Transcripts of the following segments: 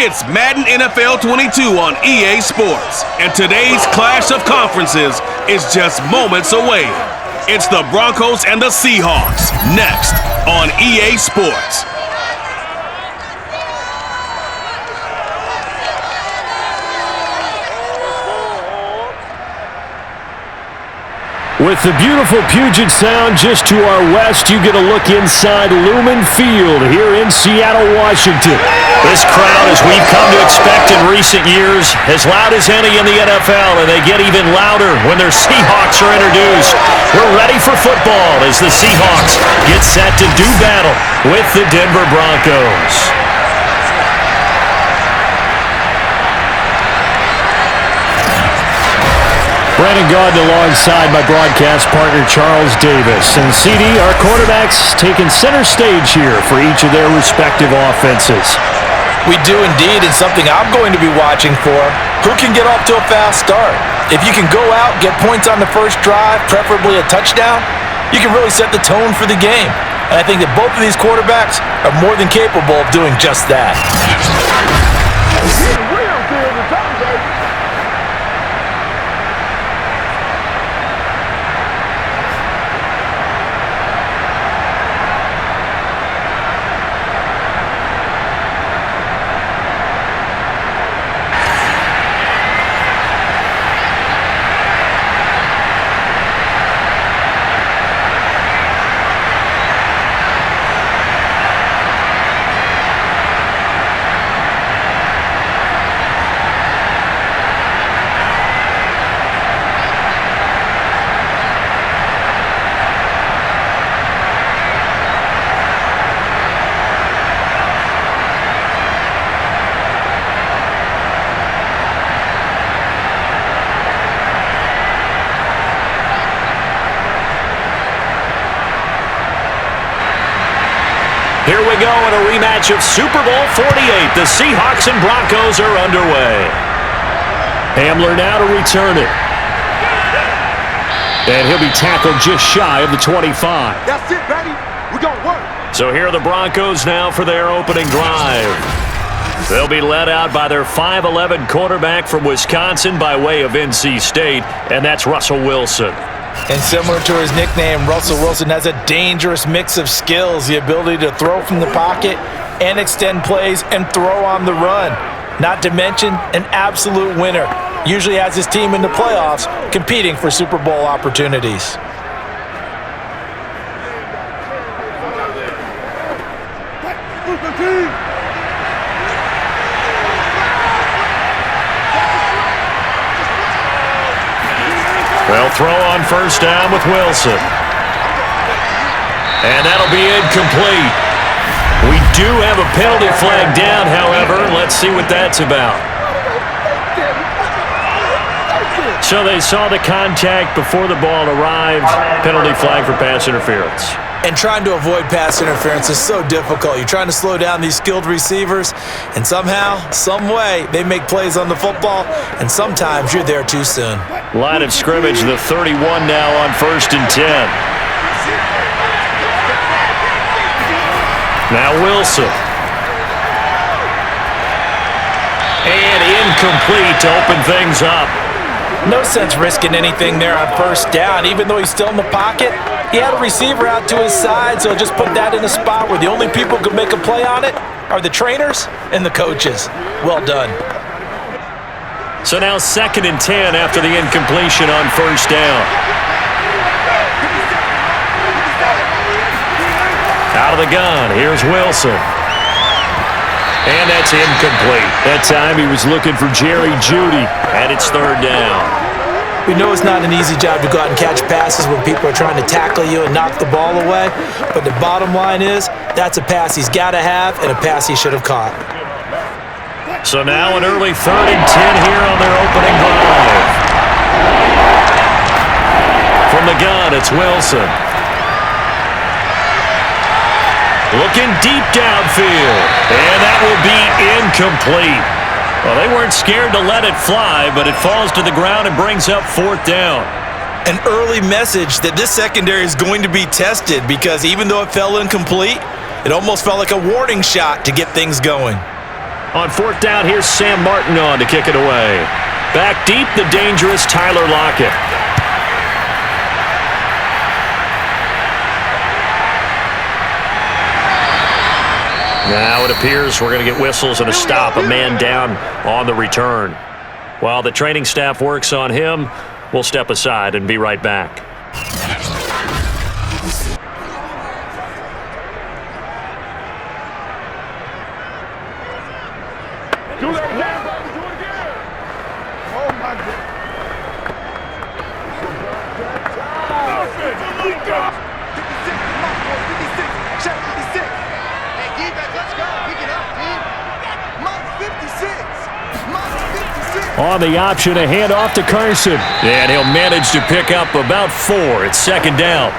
It's Madden NFL 22 on EA Sports, and today's clash of conferences is just moments away. It's the Broncos and the Seahawks, next on EA Sports. With the beautiful Puget Sound just to our west, you get a look inside Lumen Field here in Seattle, Washington. This crowd, as we've come to expect in recent years, as loud as any in the NFL, and they get even louder when their Seahawks are introduced. We're ready for football as the Seahawks get set to do battle with the Denver Broncos. Brandon Gaudin alongside my broadcast partner Charles Davis. And CD, our quarterbacks taking center stage here for each of their respective offenses. We do indeed, and something I'm going to be watching for. Who can get off to a fast start? If you can go out, get points on the first drive, preferably a touchdown, you can really set the tone for the game. And I think that both of these quarterbacks are more than capable of doing just that. Here we go in a rematch of Super Bowl 48. The Seahawks and Broncos are underway. Hamler now to return it. And he'll be tackled just shy of the 25. That's it, baby. We're going to work. So here are the Broncos now for their opening drive. They'll be led out by their 5'11 quarterback from Wisconsin by way of NC State, and that's Russell Wilson. And similar to his nickname, Russell Wilson has a dangerous mix of skills, the ability to throw from the pocket and extend plays and throw on the run. Not to mention an absolute winner. Usually has his team in the playoffs competing for Super Bowl opportunities. They'll throw on first down with Wilson. And that'll be incomplete. We do have a penalty flag down, however. Let's see what that's about. So they saw the contact before the ball arrived. Penalty flag for pass interference. And trying to avoid pass interference is so difficult. You're trying to slow down these skilled receivers, and somehow, some way, they make plays on the football, and sometimes you're there too soon. Line of scrimmage, the 31 now on 1st and 10. Now Wilson. And incomplete to open things up. No sense risking anything there on first down. Even though he's still in the pocket, he had a receiver out to his side, so just put that in a spot where the only people who can make a play on it are the trainers and the coaches. Well done. So now 2nd and 10 after the incompletion on first down. Out of the gun, here's Wilson. And that's incomplete. That time he was looking for Jerry Jeudy, and it's 3rd down. We know it's not an easy job to go out and catch passes when people are trying to tackle you and knock the ball away, but the bottom line is that's a pass he's got to have and a pass he should have caught. So now an early 3rd and 10 here on their opening drive. From the gun, it's Wilson. Looking deep downfield, and that will be incomplete. Well, they weren't scared to let it fly, but it falls to the ground and brings up 4th down. An early message that this secondary is going to be tested because even though it fell incomplete, it almost felt like a warning shot to get things going. On fourth down, here's Sam Martin on to kick it away. Back deep, the dangerous Tyler Lockett. Now it appears we're going to get whistles and a stop, a man down on the return. While the training staff works on him, we'll step aside and be right back. On the option, a handoff to Carson. And he'll manage to pick up about 4. It's second down.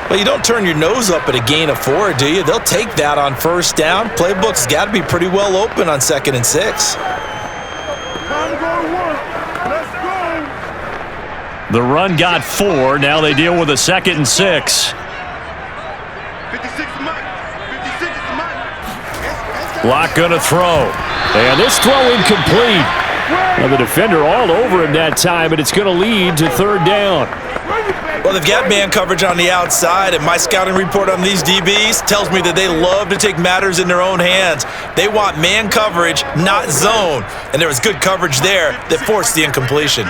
Well, you don't turn your nose up at a gain of 4, do you? They'll take that on first down. Playbook's got to be pretty well open on 2nd and 6. The run got 4. Now they deal with a 2nd and 6. Lock gonna throw. And this throw incomplete. Now the defender all over him that time, but it's going to lead to third down. Well, they've got man coverage on the outside, and my scouting report on these DBs tells me that they love to take matters in their own hands. They want man coverage, not zone. And there was good coverage there that forced the incompletion.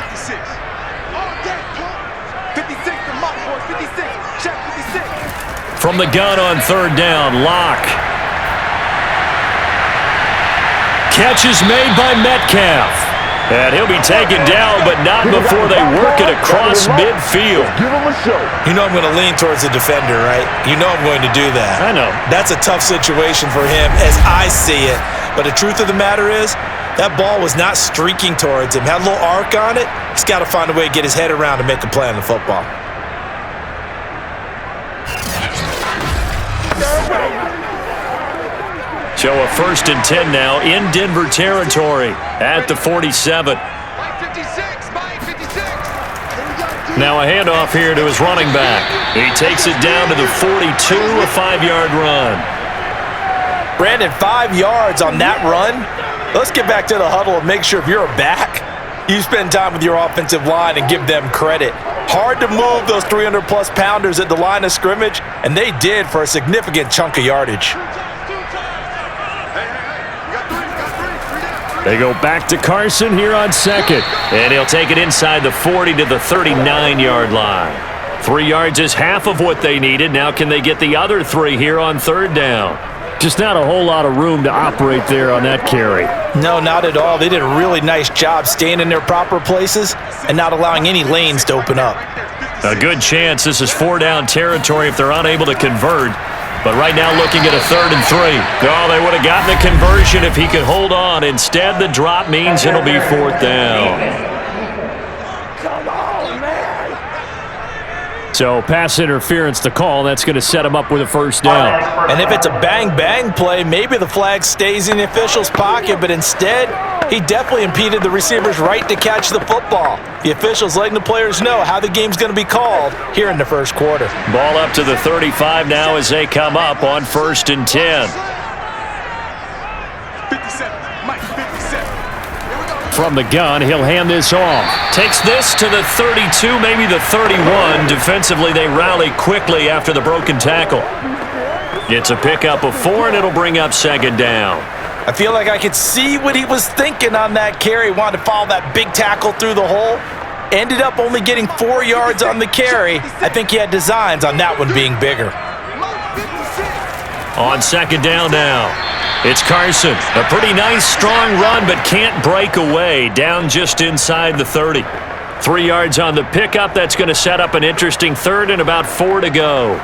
From the gun on third down, Lock. Catch is made by Metcalf. And he'll be taken down, but not before they work it across midfield. You know I'm going to lean towards the defender, right? You know I'm going to do that. I know. That's a tough situation for him as I see it. But the truth of the matter is, that ball was not streaking towards him. Had a little arc on it. He's got to find a way to get his head around and make a play on the football. So a 1st and 10 now in Denver territory at the 47. Now a handoff here to his running back. He takes it down to the 42, a 5-yard run. Brandon, 5 yards on that run. Let's get back to the huddle and make sure if you're a back, you spend time with your offensive line and give them credit. Hard to move those 300-plus pounders at the line of scrimmage, and they did for a significant chunk of yardage. They go back to Carson here on 2nd. And he'll take it inside the 40 to the 39-yard line. 3 yards is half of what they needed. Now can they get the other 3 here on third down? Just not a whole lot of room to operate there on that carry. No, not at all. They did a really nice job staying in their proper places and not allowing any lanes to open up. A good chance this is 4-down territory if they're unable to convert. But right now looking at a 3rd and 3. Oh, they would have gotten the conversion if he could hold on. Instead, the drop means it'll be 4th down. So pass interference to call. That's going to set him up with a 1st down. And if it's a bang-bang play, maybe the flag stays in the official's pocket, but instead, he definitely impeded the receiver's right to catch the football. The officials letting the players know how the game's going to be called here in the first quarter. Ball up to the 35 now as they come up on 1st and 10. 57, Mike, 57. From the gun, he'll hand this off. Takes this to the 32, maybe the 31. Defensively, they rally quickly after the broken tackle. It's a pickup of 4, and it'll bring up 2nd down. I feel like I could see what he was thinking on that carry. Wanted to follow that big tackle through the hole. Ended up only getting 4 yards on the carry. I think he had designs on that one being bigger. On 2nd down now, it's Carson. A pretty nice, strong run, but can't break away. Down just inside the 30. 3 yards on the pickup. That's going to set up an interesting 3rd and about 4 to go.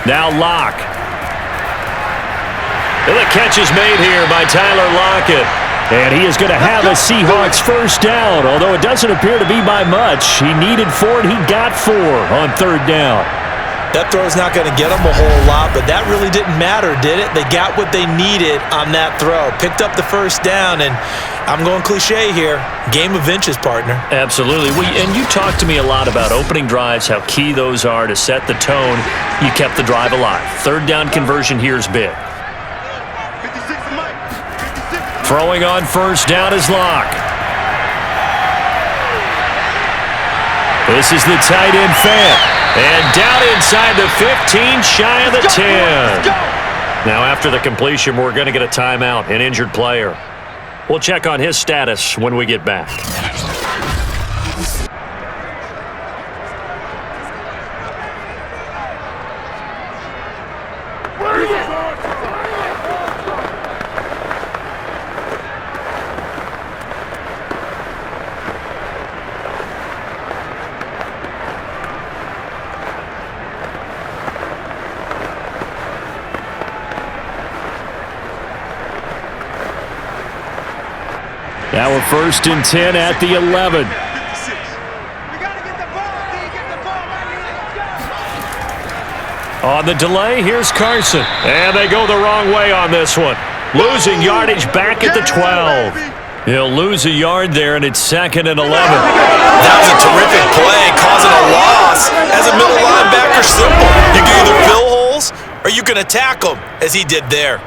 Now Lock. And the catch is made here by Tyler Lockett. And he is going to have a Seahawks 1st down, although it doesn't appear to be by much. He needed 4, and he got 4 on 3rd down. That throw's not going to get them a whole lot, but that really didn't matter, did it? They got what they needed on that throw. Picked up the first down, and I'm going cliche here. Game of inches, partner. Absolutely. And you talked to me a lot about opening drives, how key those are to set the tone. You kept the drive alive. Third down conversion here is big. 56 to Mike. 56. Throwing on first down is Locke. This is the tight end fan. And down inside the 15, shy of the 10. Now after the completion, we're going to get a timeout, an injured player. We'll check on his status when we get back. Now we're 1st and 10 at the 11. 56. We got to get the ball. Get the ball right here. Let's go. On the delay, here's Carson. And they go the wrong way on this one. Losing yardage back at the 12. He'll lose a yard there, and it's 2nd and 11. That was a terrific play, causing a loss. As a middle linebacker, simple. You can either fill holes or you can attack them, as he did there.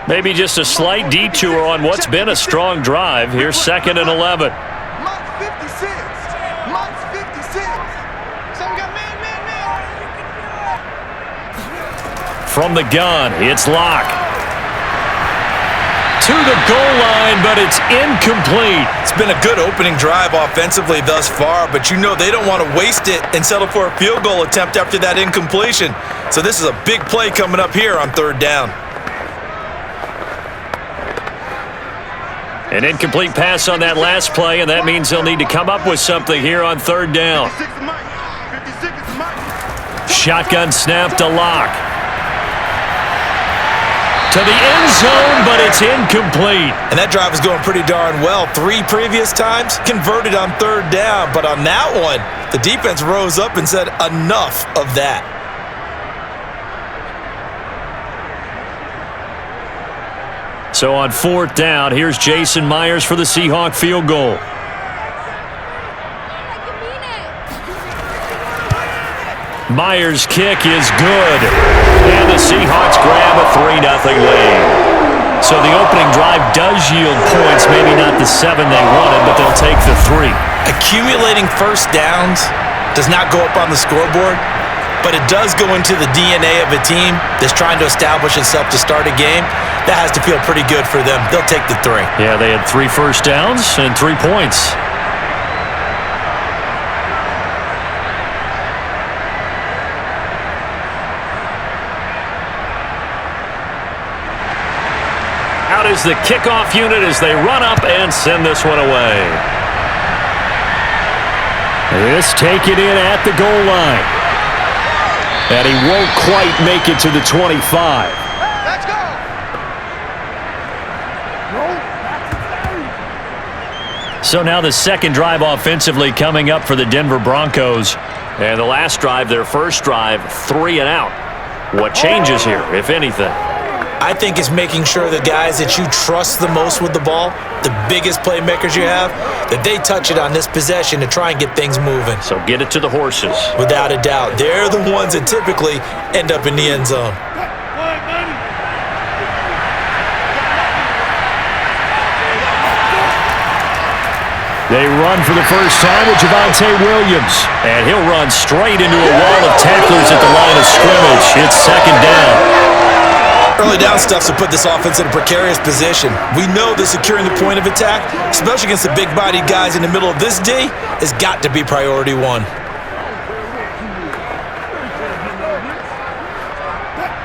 Maybe just a slight detour on what's been a strong drive. Here's 2nd and 11. Mike's 56. Mike's 56. So we got man. From the gun, it's Locke. To the goal line, but it's incomplete. It's been a good opening drive offensively thus far, but you know they don't want to waste it and settle for a field goal attempt after that incompletion. So this is a big play coming up here on 3rd down. An incomplete pass on that last play, and that means they'll need to come up with something here on 3rd down. 56 to Mike. 56 to Mike. Shotgun snap to Locke. To the end zone, but it's incomplete. And that drive is going pretty darn well. 3 previous times converted on 3rd down, but on that one, the defense rose up and said enough of that. So on 4th down, here's Jason Myers for the Seahawk field goal. Myers' kick is good. And the Seahawks grab a 3-0 lead. So the opening drive does yield points, maybe not the 7 they wanted, but they'll take the 3. Accumulating first downs does not go up on the scoreboard, but it does go into the DNA of a team that's trying to establish itself to start a game. That has to feel pretty good for them. They'll take the 3. Yeah, they had 3 first downs and 3 points. Out is the kickoff unit as they run up and send this one away. This taken in at the goal line. And he won't quite make it to the 25. Let's go. So now the 2nd drive offensively coming up for the Denver Broncos. And the last drive, their first drive, 3 and out. What changes here, if anything? I think it's making sure the guys that you trust the most with the ball, the biggest playmakers you have, that they touch it on this possession to try and get things moving. So get it to the horses. Without a doubt. They're the ones that typically end up in the end zone. They run for the first time with Javonte Williams. And he'll run straight into a wall of tacklers at the line of scrimmage. It's 2nd down. Early down stuff to put this offense in a precarious position. We know that securing the point of attack, especially against the big-bodied guys in the middle of this D, has got to be priority 1.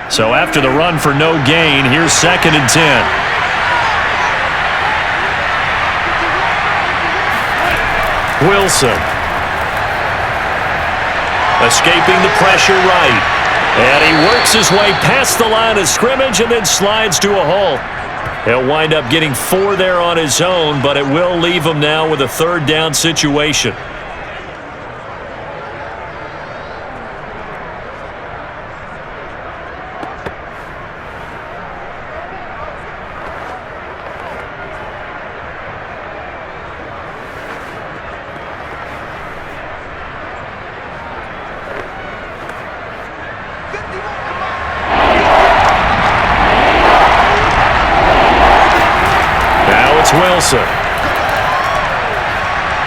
So after the run for no gain, here's 2nd and 10. Wilson. Escaping the pressure right. And he works his way past the line of scrimmage and then slides to a hole. He'll wind up getting 4 there on his own, but it will leave him now with a 3rd down situation. Wilson.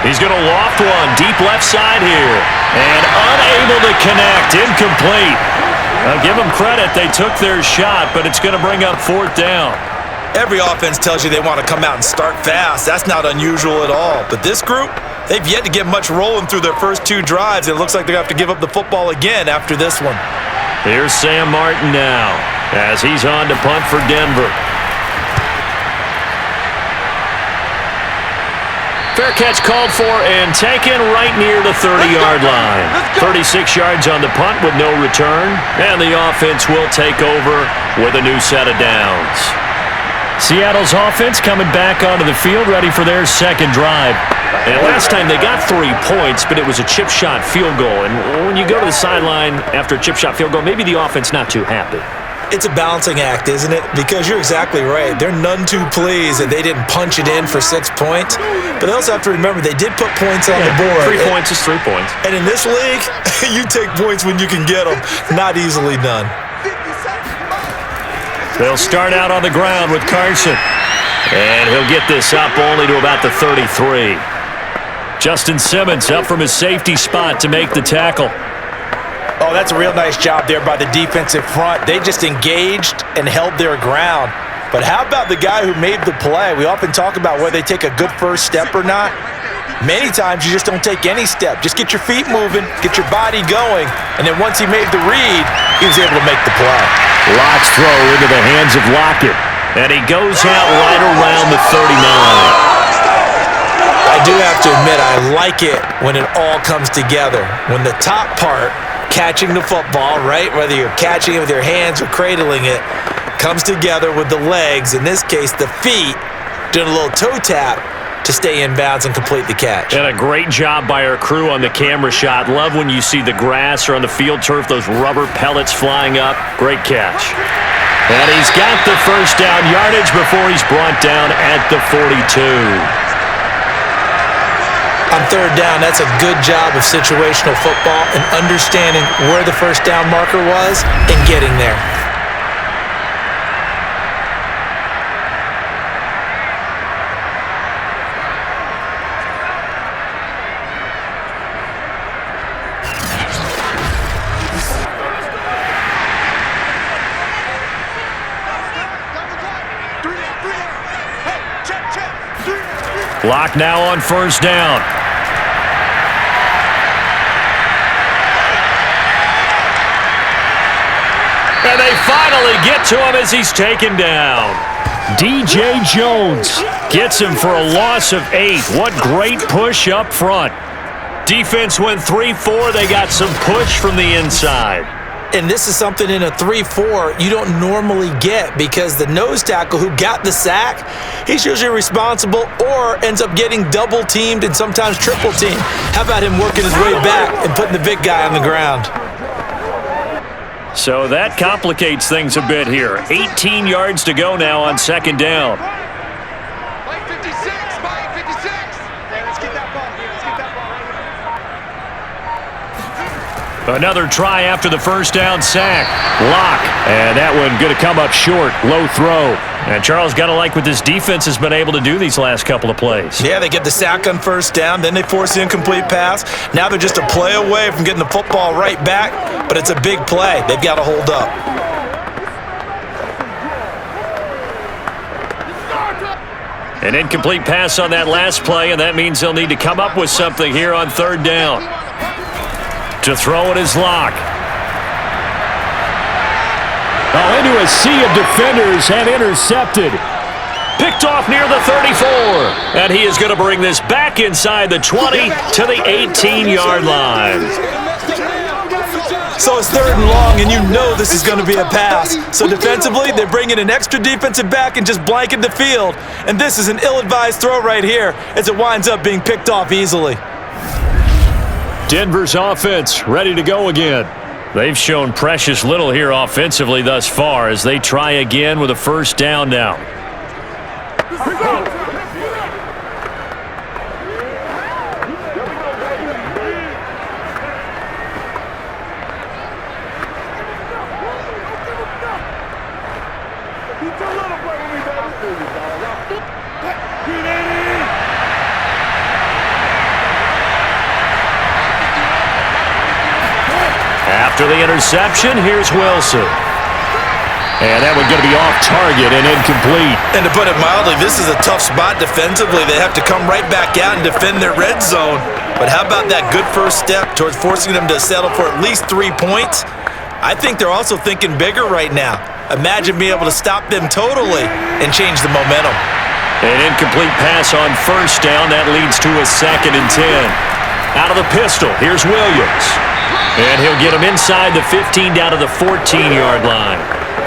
He's going to loft one deep left side here. And unable to connect. Incomplete. I'll give them credit. They took their shot, but it's going to bring up 4th down. Every offense tells you they want to come out and start fast. That's not unusual at all. But this group, they've yet to get much rolling through their first 2 drives. It looks like they're going to have to give up the football again after this one. Here's Sam Martin now as he's on to punt for Denver. Fair catch called for and taken right near the 30-yard line. 36 yards on the punt with no return, and the offense will take over with a new set of downs. Seattle's offense coming back onto the field, ready for their 2nd drive. And last time they got 3 points, but it was a chip shot field goal. And when you go to the sideline after a chip shot field goal, maybe the offense not too happy. It's a balancing act, isn't it? Because you're exactly right. They're none too pleased that they didn't punch it in for 6 points. But they also have to remember they did put points on the board. 3 points is 3 points. And in this league, you take points when you can get them. Not easily done. They'll start out on the ground with Carson. And he'll get this up only to about the 33. Justin Simmons up from his safety spot to make the tackle. Oh, that's a real nice job there by the defensive front. They just engaged and held their ground. But how about the guy who made the play? We often talk about whether they take a good first step or not. Many times you just don't take any step. Just get your feet moving, get your body going, and then once he made the read, he was able to make the play. Lock's throw into the hands of Lockett, and he goes out right around the 39. I do have to admit, I like it when it all comes together. When the top part, catching the football, right, whether you're catching it with your hands or cradling it, comes together with the legs, in this case the feet, doing a little toe tap to stay in bounds and complete the catch. And a great job by our crew on the camera shot. Love when you see the grass or on the field turf, those rubber pellets flying up. Great catch. And he's got the 1st down yardage before he's brought down at the 42. On 3rd down, that's a good job of situational football and understanding where the 1st down marker was and getting there. Lock now on 1st down. And they finally get to him as he's taken down. DJ Jones gets him for a loss of 8. What great push up front. Defense went 3-4. They got some push from the inside. And this is something in a 3-4 you don't normally get because the nose tackle who got the sack, he's usually responsible or ends up getting double teamed and sometimes triple teamed. How about him working his way back and putting the big guy on the ground? So that complicates things a bit here. 18 yards to go now on 2nd down. Mike 56, Mike 56. Hey, let's get that ball here. Let's get that ball right here. Another try after the 1st down sack. Lock. And that one going to come up short. Low throw. And Charles got to like what this defense has been able to do these last couple of plays. Yeah, they get the sack on 1st down, then they force the incomplete pass. Now they're just a play away from getting the football right back, but it's a big play. They've got to hold up. An incomplete pass on that last play, and that means they'll need to come up with something here on 3rd down. To throw it is Lock. Oh, into a sea of defenders and intercepted. Picked off near the 34. And he is going to bring this back inside the 20 to the 18-yard line. So it's 3rd and long, and you know this is going to be a pass. So defensively, they bring in an extra defensive back and just blanket the field. And this is an ill-advised throw right here as it winds up being picked off easily. Denver's offense ready to go again. They've shown precious little here offensively thus far as they try again with a 1st down now. After the interception, here's Wilson. And that one's going to be off target and incomplete. And to put it mildly, this is a tough spot defensively. They have to come right back out and defend their red zone. But how about that good first step towards forcing them to settle for at least 3 points? I think they're also thinking bigger right now. Imagine being able to stop them totally and change the momentum. An incomplete pass on 1st down. That leads to a 2nd and 10. Out of the pistol, here's Williams. And he'll get him inside the 15 down to the 14-yard line.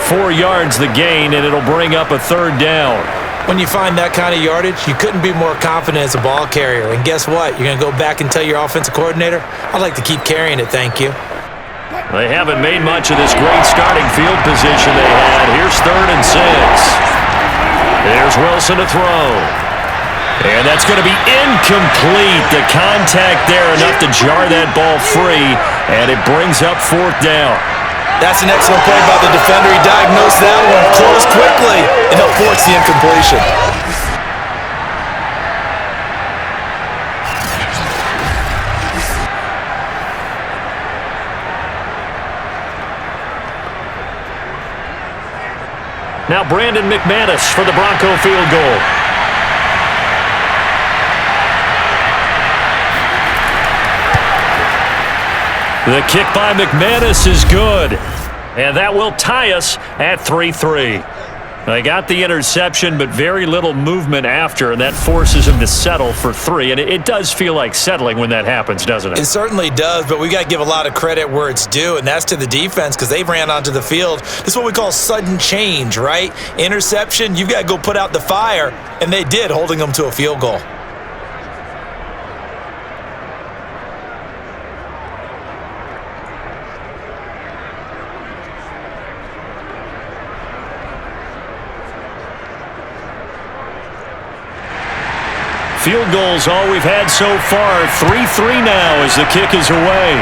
4 yards the gain, and it'll bring up a 3rd down. When you find that kind of yardage, you couldn't be more confident as a ball carrier. And guess what? You're going to go back and tell your offensive coordinator, I'd like to keep carrying it, thank you. They haven't made much of this great starting field position they had. Here's 3rd and 6. There's Wilson to throw. And that's going to be incomplete. The contact there enough to jar that ball free, and it brings up 4th down. That's an excellent play by the defender. He diagnosed that one, closed quickly, and he'll force the incompletion. Now Brandon McManus for the Bronco field goal. The kick by McManus is good. And that will tie us at 3-3. They got the interception, but very little movement after, and that forces him to settle for 3. And it does feel like settling when that happens, doesn't it? It certainly does, but we got to give a lot of credit where it's due, and that's to the defense because they ran onto the field. This is what we call sudden change, right? Interception, you've got to go put out the fire, and they did, holding them to a field goal. Field goals all we've had so far. 3-3 now as the kick is away.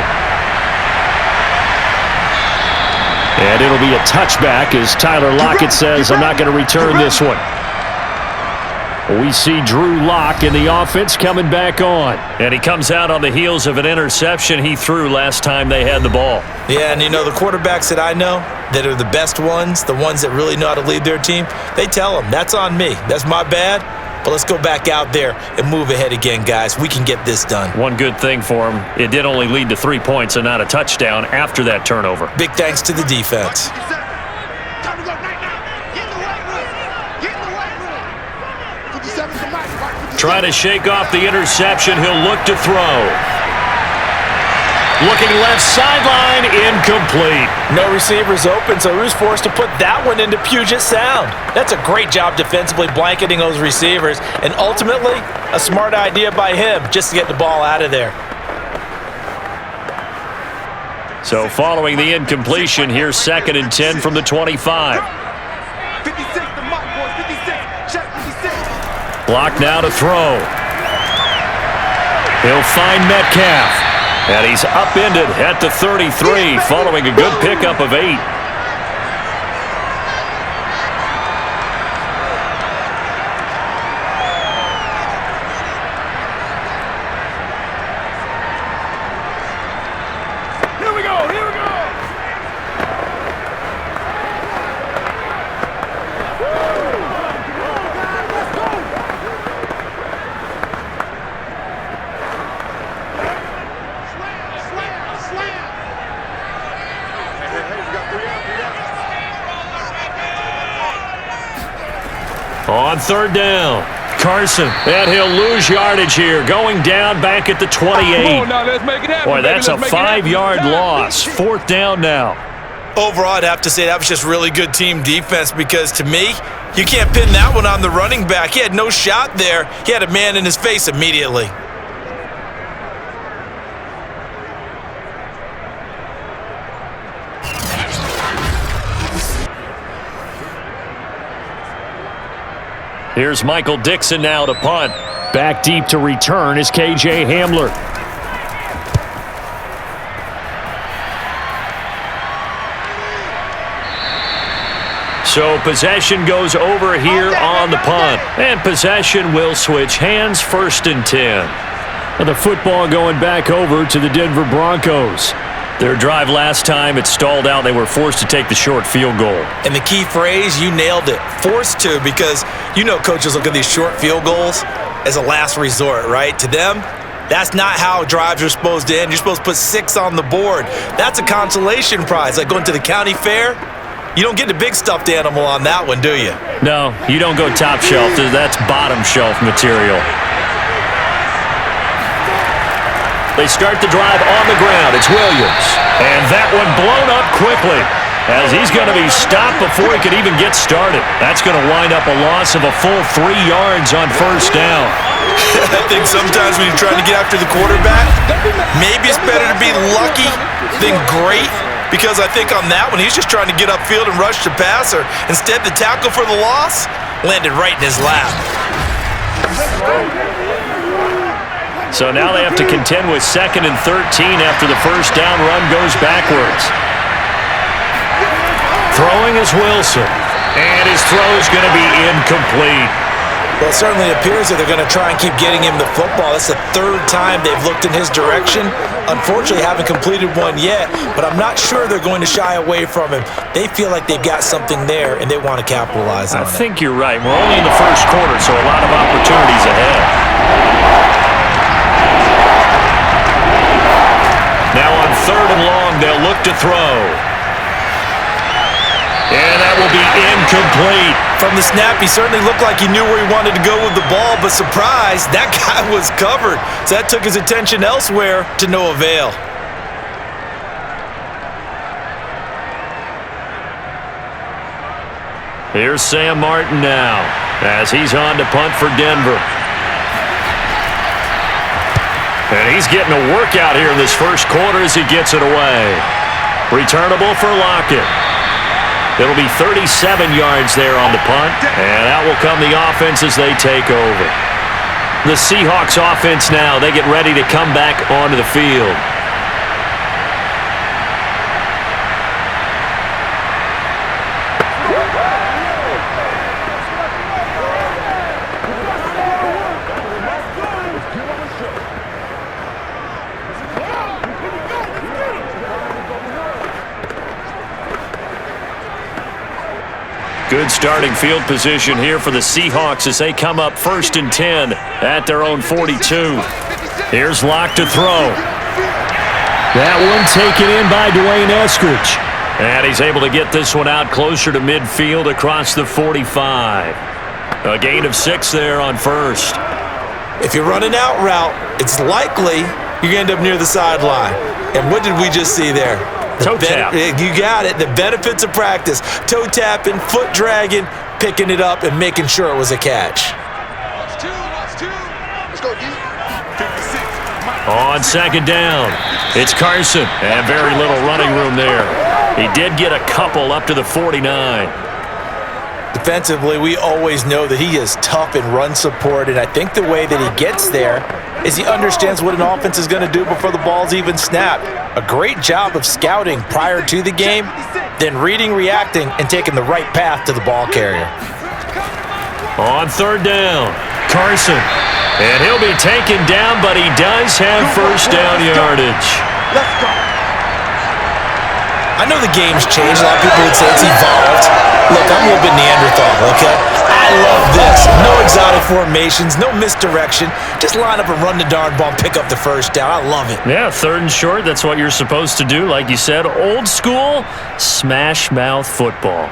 And it'll be a touchback as Tyler Lockett says, I'm not going to return this one. We see Drew Lock in the offense coming back on. And he comes out on the heels of an interception he threw last time they had the ball. Yeah, and you know, the quarterbacks that I know that are the best ones, the ones that really know how to lead their team, they tell them, that's on me. That's my bad. But let's go back out there and move ahead again, guys. We can get this done. One good thing for him, it did only lead to 3 points and not a touchdown after that turnover. Big thanks to the defense. Trying to shake off the interception. He'll look to throw. Looking left sideline, incomplete. No receivers open, so he was forced to put that one into Puget Sound. That's a great job defensively blanketing those receivers, and ultimately, a smart idea by him just to get the ball out of there. So following the incompletion, here's 2nd and 10 from the 25. 56, the mark, boys, 56, check 56. Block now to throw. He'll find Metcalf. And he's upended at the 33 following a good pickup of 8. On 3rd down, Carson, and he'll lose yardage here, going down back at the 28. Boy, that's a 5-yard loss. 4th down now. Overall, I'd have to say that was just really good team defense because, to me, you can't pin that one on the running back. He had no shot there. He had a man in his face immediately. Here's Michael Dixon now to punt. Back deep to return is K.J. Hamler. So possession goes over here on the punt. And possession will switch hands, 1st and 10. And the football going back over to the Denver Broncos. Their drive last time, it stalled out. They were forced to take the short field goal. And the key phrase, you nailed it, forced to, because you know coaches look at these short field goals as a last resort, right? To them, that's not how drives are supposed to end. You're supposed to put 6 on the board. That's a consolation prize, like going to the county fair. You don't get the big stuffed animal on that one, do you? No, you don't go top shelf. That's bottom shelf material. They start the drive on the ground. It's Williams. And that one blown up quickly as he's going to be stopped before he could even get started. That's going to wind up a loss of a full 3 yards on 1st down. I think sometimes when you're trying to get after the quarterback, maybe it's better to be lucky than great, because I think on that one, he's just trying to get upfield and rush the passer. Instead, the tackle for the loss landed right in his lap. So now they have to contend with 2nd and 13 after the 1st down run goes backwards. Throwing is Wilson, and his throw is going to be incomplete. Well, it certainly appears that they're going to try and keep getting him the football. That's the 3rd time they've looked in his direction. Unfortunately, haven't completed one yet, but I'm not sure they're going to shy away from him. They feel like they've got something there, and they want to capitalize on it. I think you're right. We're only in the 1st quarter, so a lot of opportunities ahead. Now on 3rd and long, they'll look to throw. And that will be incomplete. From the snap, he certainly looked like he knew where he wanted to go with the ball, but surprise, that guy was covered. So that took his attention elsewhere to no avail. Here's Sam Martin now as he's on to punt for Denver. And he's getting a workout here in this 1st quarter as he gets it away. Returnable for Lockett. It'll be 37 yards there on the punt, and out will come the offense as they take over. The Seahawks offense now, they get ready to come back onto the field. Good starting field position here for the Seahawks as they come up 1st and 10 at their own 42. Here's Locke to throw. That one taken in by Dwayne Eskridge. And he's able to get this one out closer to midfield across the 45. A gain of 6 there on 1st. If you're running out route, it's likely you're going to end up near the sideline. And what did we just see there? Toe tap. You got it. The benefits of practice. Toe tapping, foot dragging, picking it up, and making sure it was a catch. Let's go, D. 56. On 2nd down, it's Carson. And very little running room there. He did get a couple up to the 49. Defensively, we always know that he is tough in run support, and I think the way that he gets there is he understands what an offense is going to do before the ball's even snapped. A great job of scouting prior to the game, then reading, reacting, and taking the right path to the ball carrier. On 3rd down, Carson. And he'll be taken down, but he does have 1st down yardage. Let's go. I know the game's changed. A lot of people would say it's evolved. Look, I'm a little bit Neanderthal, okay? I love this. No exotic formations, no misdirection. Just line up and run the darn ball and pick up the 1st down. I love it. Yeah, 3rd and short, that's what you're supposed to do. Like you said, old school, smash mouth football.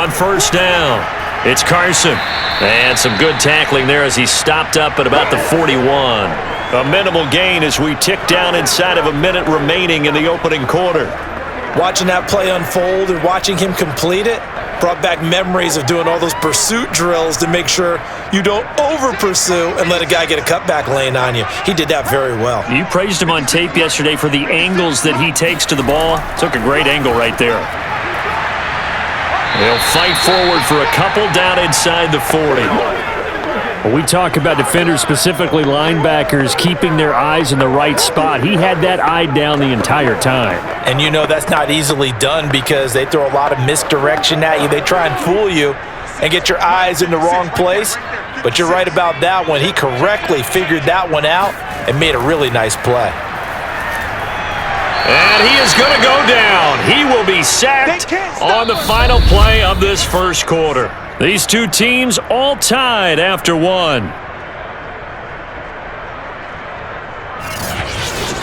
On first down, it's Carson. And some good tackling there as he stopped up at about the 41. A minimal gain as we tick down inside of a minute remaining in the opening quarter. Watching that play unfold and watching him complete it brought back memories of doing all those pursuit drills to make sure you don't over-pursue and let a guy get a cutback lane on you. He did that very well. You praised him on tape yesterday for the angles that he takes to the ball. Took a great angle right there. They'll fight forward for a couple down inside the 40. When we talk about defenders, specifically linebackers, keeping their eyes in the right spot, he had that eye down the entire time. And you know that's not easily done because they throw a lot of misdirection at you. They try and fool you and get your eyes in the wrong place. But you're right about that one. He correctly figured that one out and made a really nice play. And he is going to go down. He will be sacked on the final play of this first quarter. These two teams all tied after one.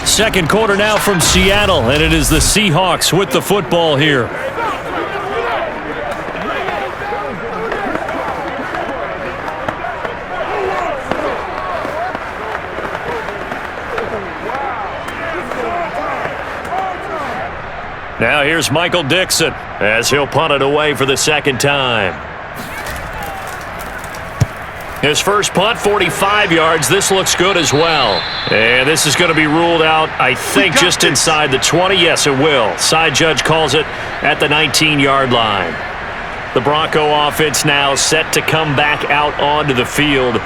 Second quarter now from Seattle, and it is the Seahawks with the football here. Now here's Michael Dixon as he'll punt it away for the second time. His first punt, 45 yards. This looks good as well. And this is going to be ruled out, I think, just inside the 20. Yes, it will. Side judge calls it at the 19-yard line. The Bronco offense now set to come back out onto the field.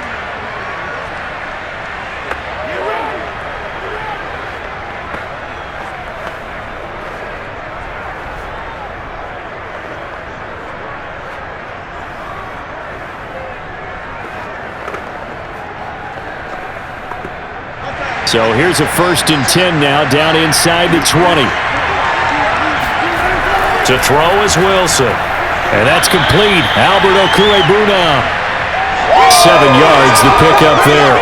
So here's a 1st and 10 now, down inside the 20. To throw is Wilson. And that's complete. Albert Okwuegbunam. 7 yards the pickup there.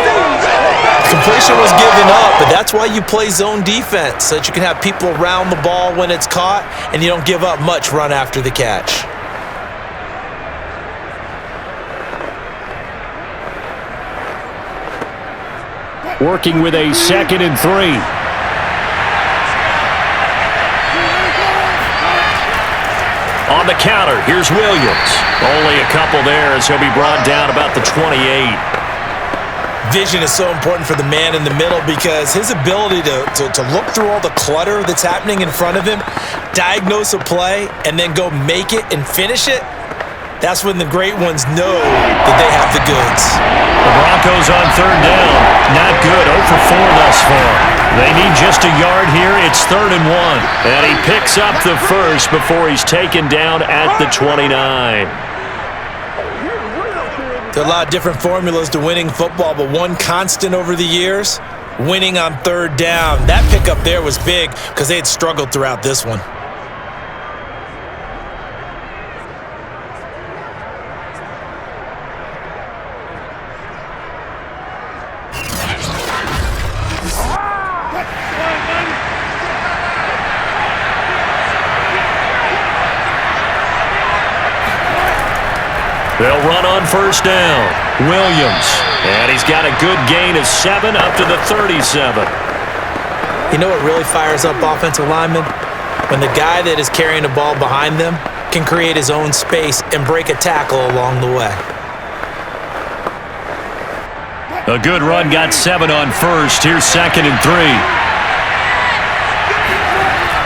Completion was given up, but that's why you play zone defense, so that you can have people around the ball when it's caught, and you don't give up much run after the catch. Working with a 2nd and 3. On the counter, here's Williams. Only a couple there as he'll be brought down about the 28. Vision is so important for the man in the middle because his ability to look through all the clutter that's happening in front of him, diagnose a play, and then go make it and finish it, that's when the great ones know that they have the goods. The Broncos on 3rd down. Not good. 0 for 4 thus far. They need just a yard here. It's 3rd and 1. And he picks up the first before he's taken down at the 29. There are a lot of different formulas to winning football, but one constant over the years, winning on 3rd down. That pickup there was big because they had struggled throughout this one. They'll run on 1st down. Williams. And he's got a good gain of 7 up to the 37. You know what really fires up offensive linemen? When the guy that is carrying the ball behind them can create his own space and break a tackle along the way. A good run got 7 on 1st. Here's 2nd and 3.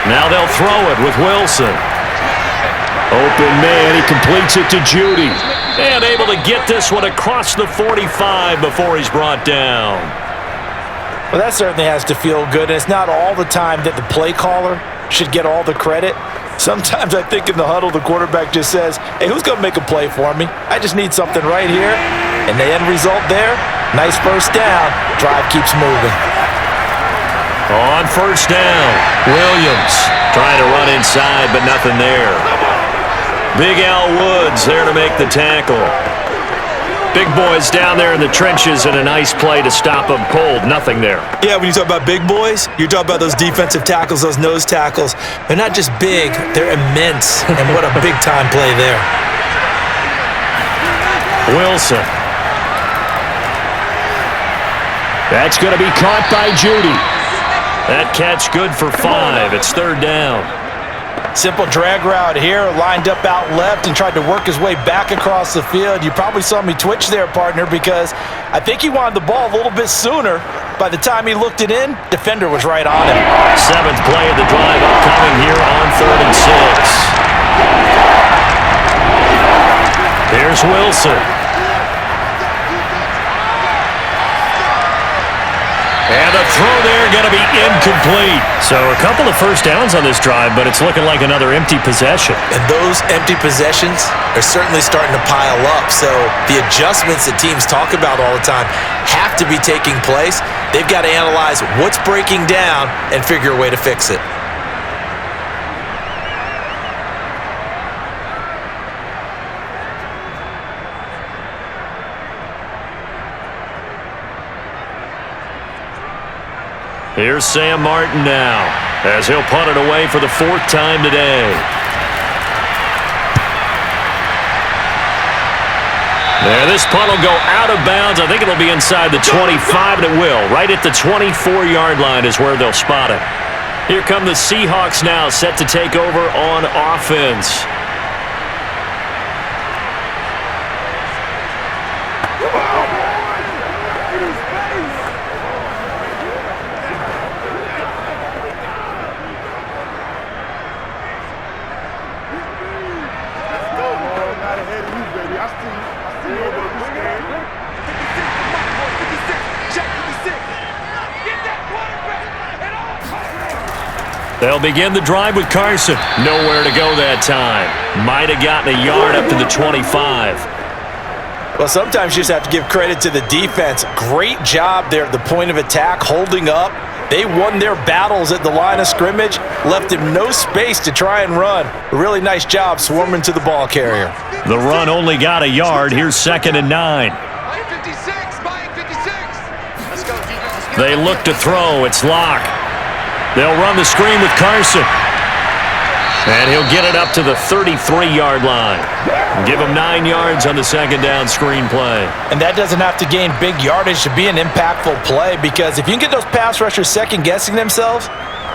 Now they'll throw it with Wilson. Open man, he completes it to Judy. And able to get this one across the 45 before he's brought down. Well, that certainly has to feel good, and it's not all the time that the play caller should get all the credit. Sometimes I think in the huddle, the quarterback just says, hey, who's going to make a play for me? I just need something right here. And the end result there, nice 1st down. Drive keeps moving. On 1st down, Williams trying to run inside, but nothing there. Big Al Woods there to make the tackle. Big boys down there in the trenches, and a nice play to stop them cold. Nothing there. Yeah, when you talk about big boys, you're talking about those defensive tackles, those nose tackles. They're not just big, they're immense. And what a big-time play there. Wilson. That's going to be caught by Judy. That catch good for 5. It's third down. Simple drag route here, lined up out left and tried to work his way back across the field. You probably saw me twitch there, partner, because I think he wanted the ball a little bit sooner. By the time he looked it in, defender was right on him. 7th play of the drive upcoming here on 3rd and 6. Here's Wilson. And the throw there going to be incomplete. So a couple of first downs on this drive, but it's looking like another empty possession. And those empty possessions are certainly starting to pile up. So the adjustments that teams talk about all the time have to be taking place. They've got to analyze what's breaking down and figure a way to fix it. Here's Sam Martin now, as he'll punt it away for the 4th time today. There, this punt will go out of bounds. I think it'll be inside the 25, and it will. Right at the 24-yard line is where they'll spot it. Here come the Seahawks now, set to take over on offense. They'll begin the drive with Carson. Nowhere to go that time. Might have gotten a yard up to the 25. Well, sometimes you just have to give credit to the defense. Great job there at the point of attack, holding up. They won their battles at the line of scrimmage, left him no space to try and run. A really nice job swarming to the ball carrier. The run only got a yard. Here's 2nd and 9. They look to throw. It's Locke. They'll run the screen with Carson. And he'll get it up to the 33-yard line. Give him 9 yards on the 2nd down screen play. And that doesn't have to gain big yardage to be an impactful play, because if you can get those pass rushers second-guessing themselves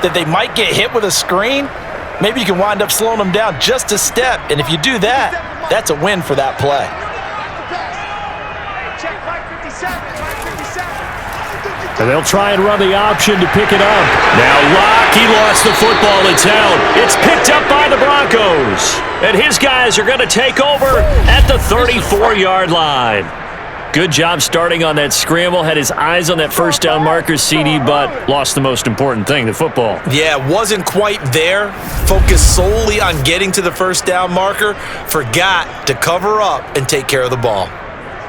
that they might get hit with a screen, maybe you can wind up slowing them down just a step. And if you do that, that's a win for that play. And they'll try and run the option to pick it up. Now Locke, he lost the football. It's out. It's picked up by the Broncos. And his guys are going to take over at the 34-yard line. Good job starting on that scramble. Had his eyes on that first down marker, CD, but lost the most important thing, the football. Yeah, wasn't quite there. Focused solely on getting to the first down marker. Forgot to cover up and take care of the ball.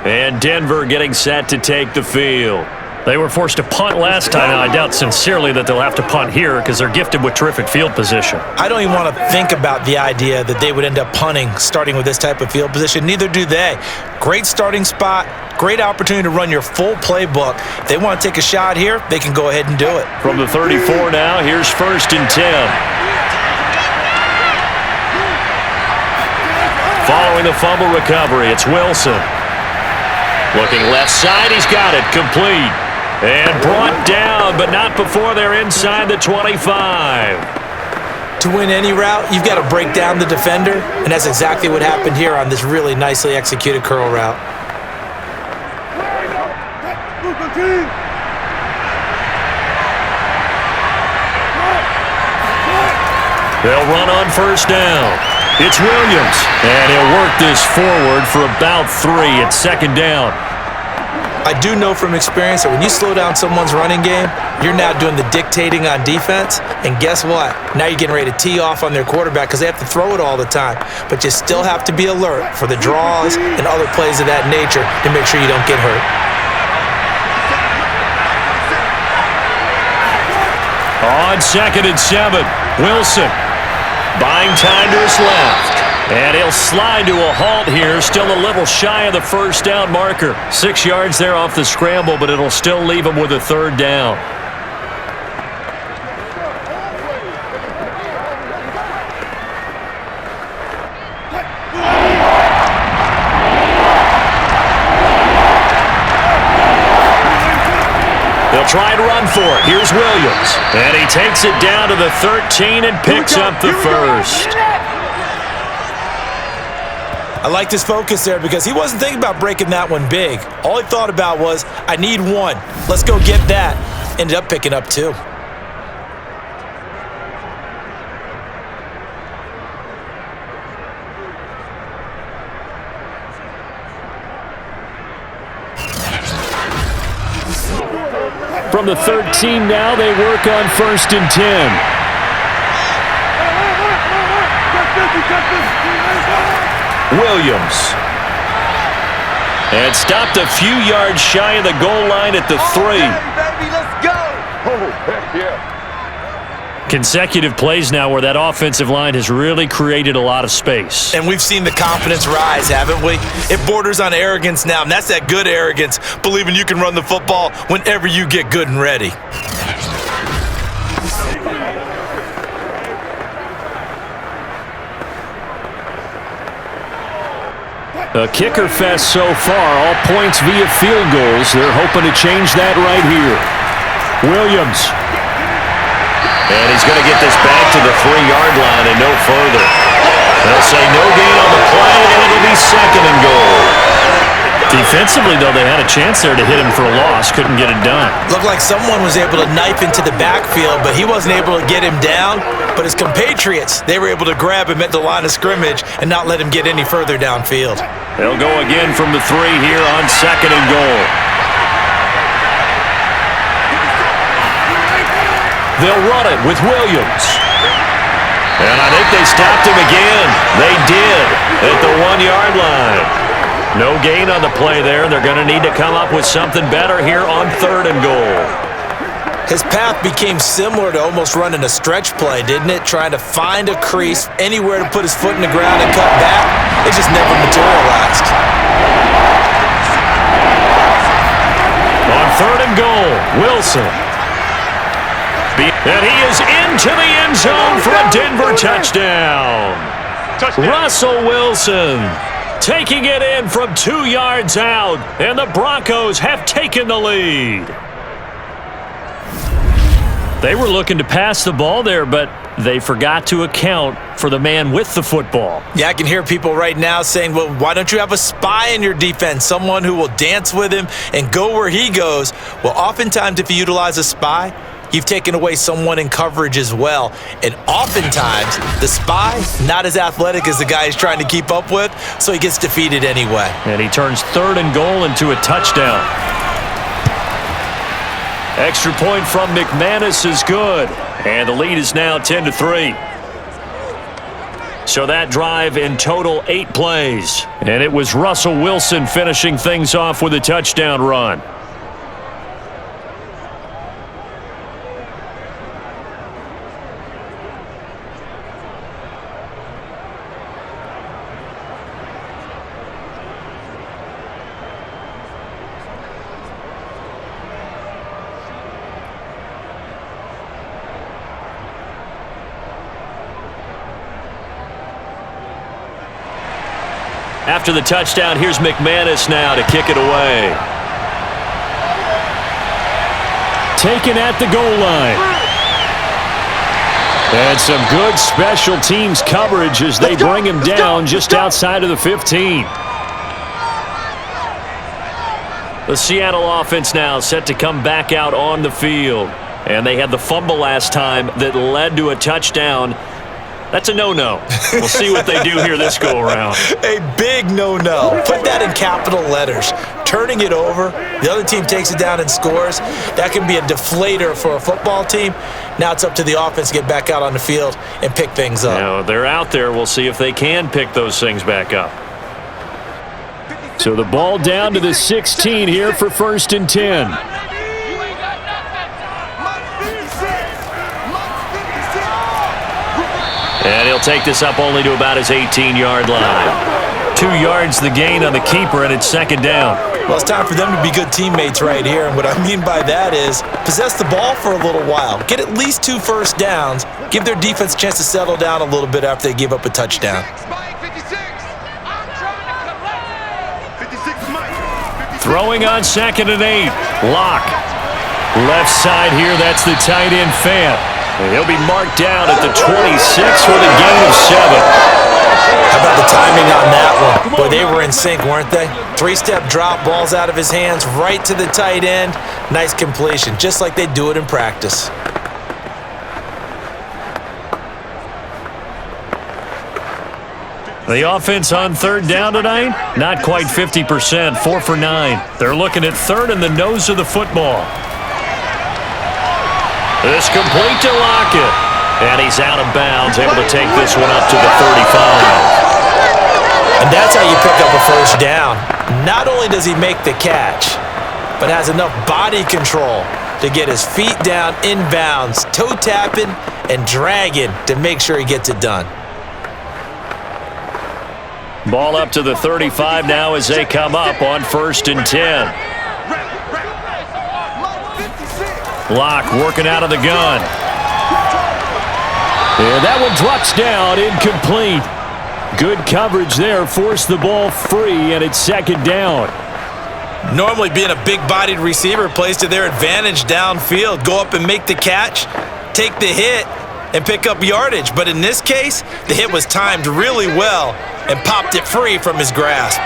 And Denver getting set to take the field. They were forced to punt last time. Now, I doubt sincerely that they'll have to punt here because they're gifted with terrific field position. I don't even want to think about the idea that they would end up punting starting with this type of field position. Neither do they. Great starting spot, great opportunity to run your full playbook. If they want to take a shot here, they can go ahead and do it. From the 34 now, here's 1st and 10. Following the fumble recovery, it's Wilson. Looking left side, he's got it, complete. And brought down, but not before they're inside the 25. To win any route, you've got to break down the defender, and that's exactly what happened here on this really nicely executed curl route. They'll run on 1st down. It's Williams, and he'll work this forward for about 3 at 2nd down. I do know from experience that when you slow down someone's running game, you're now doing the dictating on defense. And guess what? Now you're getting ready to tee off on their quarterback because they have to throw it all the time. But you still have to be alert for the draws and other plays of that nature to make sure you don't get hurt. On 2nd and 7, Wilson buying time to his left. And he'll slide to a halt here, still a little shy of the first down marker. 6 yards there off the scramble, but it'll still leave him with a third down. They'll try and run for it. Here's Williams. And he takes it down to the 13 and picks up the first. I liked his focus there because he wasn't thinking about breaking that one big. All he thought about was, I need one. Let's go get that. Ended up picking up 2. From the 13 now, they work on 1st and 10. Williams. And stopped a few yards shy of the goal line at the 3. Baby, let's go. Oh, heck yeah. Consecutive plays now where that offensive line has really created a lot of space. And we've seen the confidence rise, haven't we? It borders on arrogance now, and that's that good arrogance, believing you can run the football whenever you get good and ready. A kicker fest so far, all points via field goals. They're hoping to change that right here. Williams. And he's going to get this back to the 3-yard line and no further. They'll say no gain on the play, and it'll be 2nd and goal. Defensively, though, they had a chance there to hit him for a loss. Couldn't get it done. Looked like someone was able to knife into the backfield, but he wasn't able to get him down. But his compatriots, they were able to grab him at the line of scrimmage and not let him get any further downfield. They'll go again from the 3 here on 2nd and goal. They'll run it with Williams. And I think they stopped him again. They did at the 1-yard line. No gain on the play there. They're going to need to come up with something better here on 3rd and goal. His path became similar to almost running a stretch play, didn't it? Trying to find a crease, anywhere to put his foot in the ground and cut back. It just never materialized. On 3rd and goal, Wilson. And he is into the end zone for a Denver touchdown. Russell Wilson taking it in from 2 yards out, and the Broncos have taken the lead. They were looking to pass the ball there, but they forgot to account for the man with the football. Yeah, I can hear people right now saying, well, why don't you have a spy in your defense, someone who will dance with him and go where he goes? Well, oftentimes if you utilize a spy, you've taken away someone in coverage as well. And oftentimes, the spy, not as athletic as the guy he's trying to keep up with, so he gets defeated anyway. And he turns 3rd and goal into a touchdown. Extra point from McManus is good. And the lead is now 10-3. So that drive in total 8 plays. And it was Russell Wilson finishing things off with a touchdown run. After the touchdown, here's McManus now to kick it away. Taken at the goal line. And some good special teams coverage as they bring him down just outside of the 15. The Seattle offense now set to come back out on the field. And they had the fumble last time that led to a touchdown. That's a no-no. We'll see what they do here this go-around. A big no-no. Put that in capital letters. Turning it over, the other team takes it down and scores. That can be a deflator for a football team. Now it's up to the offense to get back out on the field and pick things up. Now, they're out there. We'll see if they can pick those things back up. So the ball down to the 16 here for 1st and 10. And he'll take this up only to about his 18-yard line. 2 yards the gain on the keeper, and it's second down. Well, it's time for them to be good teammates right here. And what I mean by that is possess the ball for a little while. Get at least 2 first downs. Give their defense a chance to settle down a little bit after they give up a touchdown. Throwing on 2nd and 8. Locke. Left side here, that's the tight end Fant. He'll be marked down at the 26 with a gain of 7. How about the timing on that one? Boy, they were in sync, weren't they? 3-step drop, balls out of his hands, right to the tight end. Nice completion, just like they do it in practice. The offense on 3rd down tonight? Not quite 50%, 4 for 9. They're looking at 3rd and the nose of the football. This complete to Lockett. And he's out of bounds, able to take this one up to the 35. And that's how you pick up a first down. Not only does he make the catch, but has enough body control to get his feet down inbounds, toe tapping and dragging to make sure he gets it done. Ball up to the 35 now as they come up on 1st and 10. Locke working out of the gun. And that one drops down, incomplete. Good coverage there, forced the ball free, and it's 2nd down. Normally being a big-bodied receiver plays to their advantage downfield. Go up and make the catch, take the hit, and pick up yardage. But in this case, the hit was timed really well and popped it free from his grasp.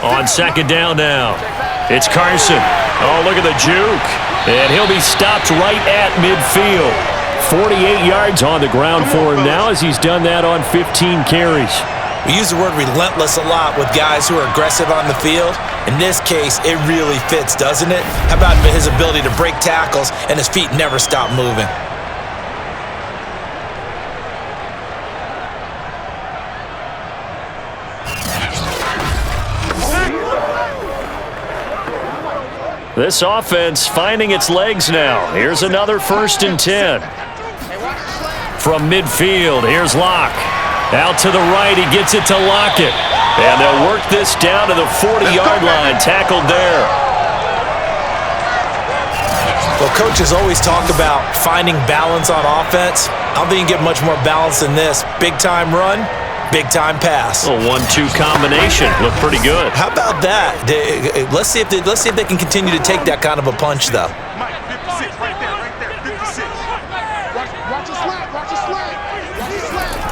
On 2nd down now, it's Carson. Oh, look at the juke. And he'll be stopped right at midfield. 48 yards on the ground for him now as he's done that on 15 carries. We use the word relentless a lot with guys who are aggressive on the field. In this case, it really fits, doesn't it? How about his ability to break tackles and his feet never stop moving? This offense finding its legs now. Here's another 1st and 10. From midfield, here's Locke. Out to the right, he gets it to Lockett. And they'll work this down to the 40-yard line, tackled there. Well, coaches always talk about finding balance on offense. I don't think you can get much more balance than this. Big-time run, big-time pass. A 1-2 combination. Looked pretty good. How about that? Let's see if they can continue to take that kind of a punch, though. Mike, 56, right there, 56. Watch the slant, watch the slant, watch the slant.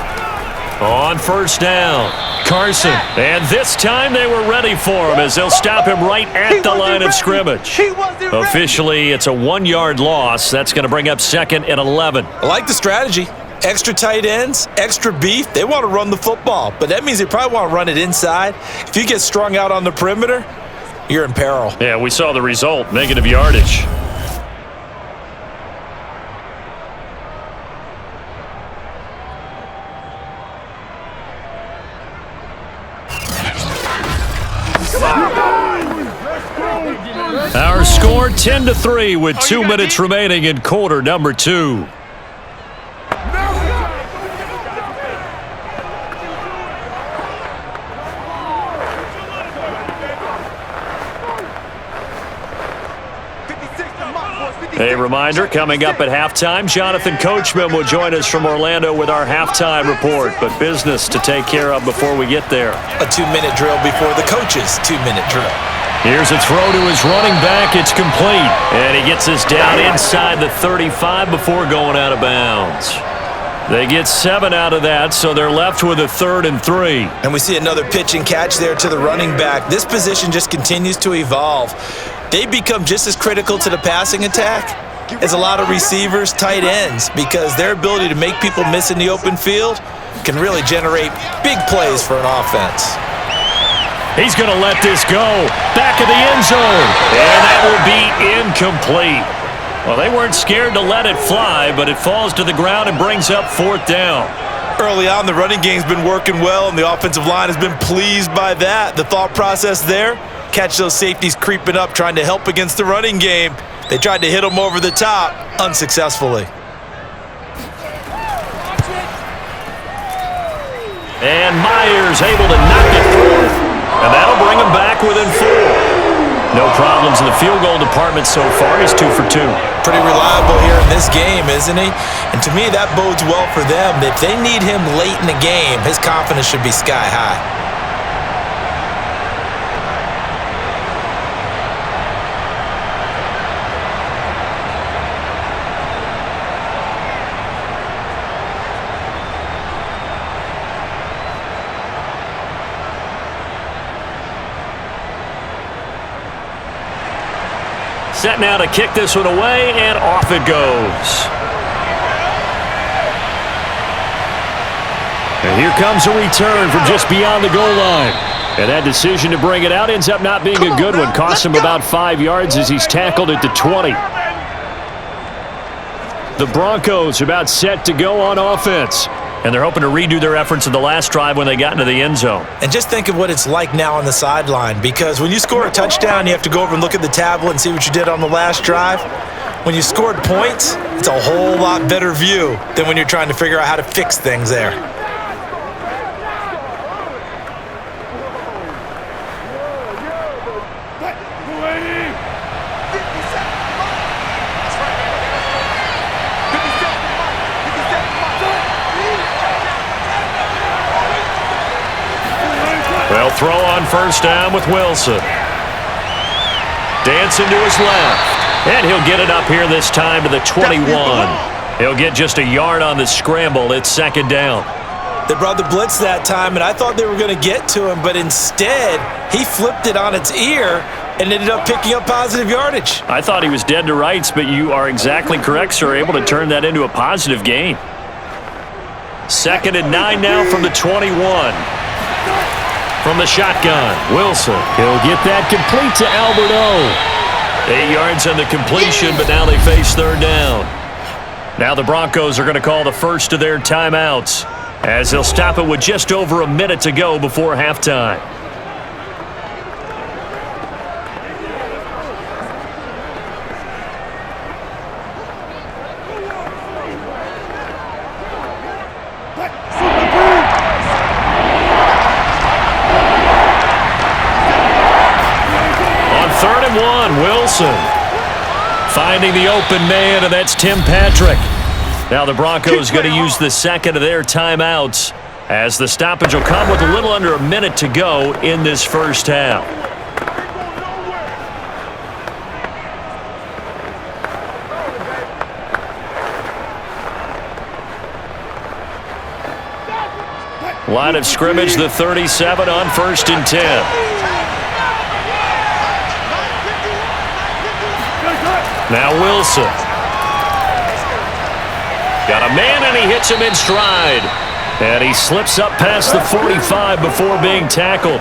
On 1st down, Carson. And this time they were ready for him as they'll stop him right at the line of scrimmage. Officially, it's a 1-yard loss. That's going to bring up 2nd and 11. I like the strategy. Extra tight ends, extra beef. They want to run the football, but that means they probably want to run it inside. If you get strung out on the perimeter, you're in peril. Yeah, we saw the result, negative yardage. Our score 10-3 with 2 minutes remaining in quarter number 2. A reminder, coming up at halftime, Jonathan Coachman will join us from Orlando with our halftime report, but business to take care of before we get there. A 2-minute drill before the coach's 2-minute drill. Here's a throw to his running back. It's complete. And he gets this down inside the 35 before going out of bounds. They get 7 out of that, so they're left with a 3rd and 3. And we see another pitch and catch there to the running back. This position just continues to evolve. They become just as critical to the passing attack as a lot of receivers, tight ends, because their ability to make people miss in the open field can really generate big plays for an offense. He's going to let this go. Back of the end zone. And that will be incomplete. Well, they weren't scared to let it fly, but it falls to the ground and brings up 4th down. Early on, the running game's been working well, and the offensive line has been pleased by that. The thought process there, catch those safeties creeping up, trying to help against the running game. They tried to hit them over the top, unsuccessfully. And Myers able to knock it through. And that'll bring him back within 4. No problems in the field goal department so far. He's 2 for 2. Pretty reliable here in this game, isn't he? And to me, that bodes well for them. If they need him late in the game, his confidence should be sky high. Set now to kick this one away, and off it goes. And here comes a return from just beyond the goal line. And that decision to bring it out ends up not being a good one. Costs him about 5 yards as he's tackled at the 20. The Broncos are about set to go on offense. And they're hoping to redo their efforts in the last drive when they got into the end zone. And just think of what it's like now on the sideline, because when you score a touchdown, you have to go over and look at the tablet and see what you did on the last drive. When you scored points, it's a whole lot better view than when you're trying to figure out how to fix things there. They'll throw on first down with Wilson. Dancing to his left. And he'll get it up here this time to the 21. He'll get just a yard on the scramble. It's second down. They brought the blitz that time, and I thought they were going to get to him, but instead, he flipped it on its ear and ended up picking up positive yardage. I thought he was dead to rights, but you are exactly correct, sir. Able to turn that into a positive gain. 2nd and 9 now from the 21. From the shotgun, Wilson. He'll get that complete to Albert O. 8 yards on the completion, but now they face third down. Now the Broncos are going to call the first of their timeouts, as they'll stop it with just over a minute to go before halftime. Wilson finding the open man, and that's Tim Patrick. Now the Broncos going to use the second of their timeouts, as the stoppage will come with a little under a minute to go in this first half. Line of scrimmage, the 37 on 1st and 10. Now Wilson. Got a man, and he hits him in stride. And he slips up past the 45 before being tackled.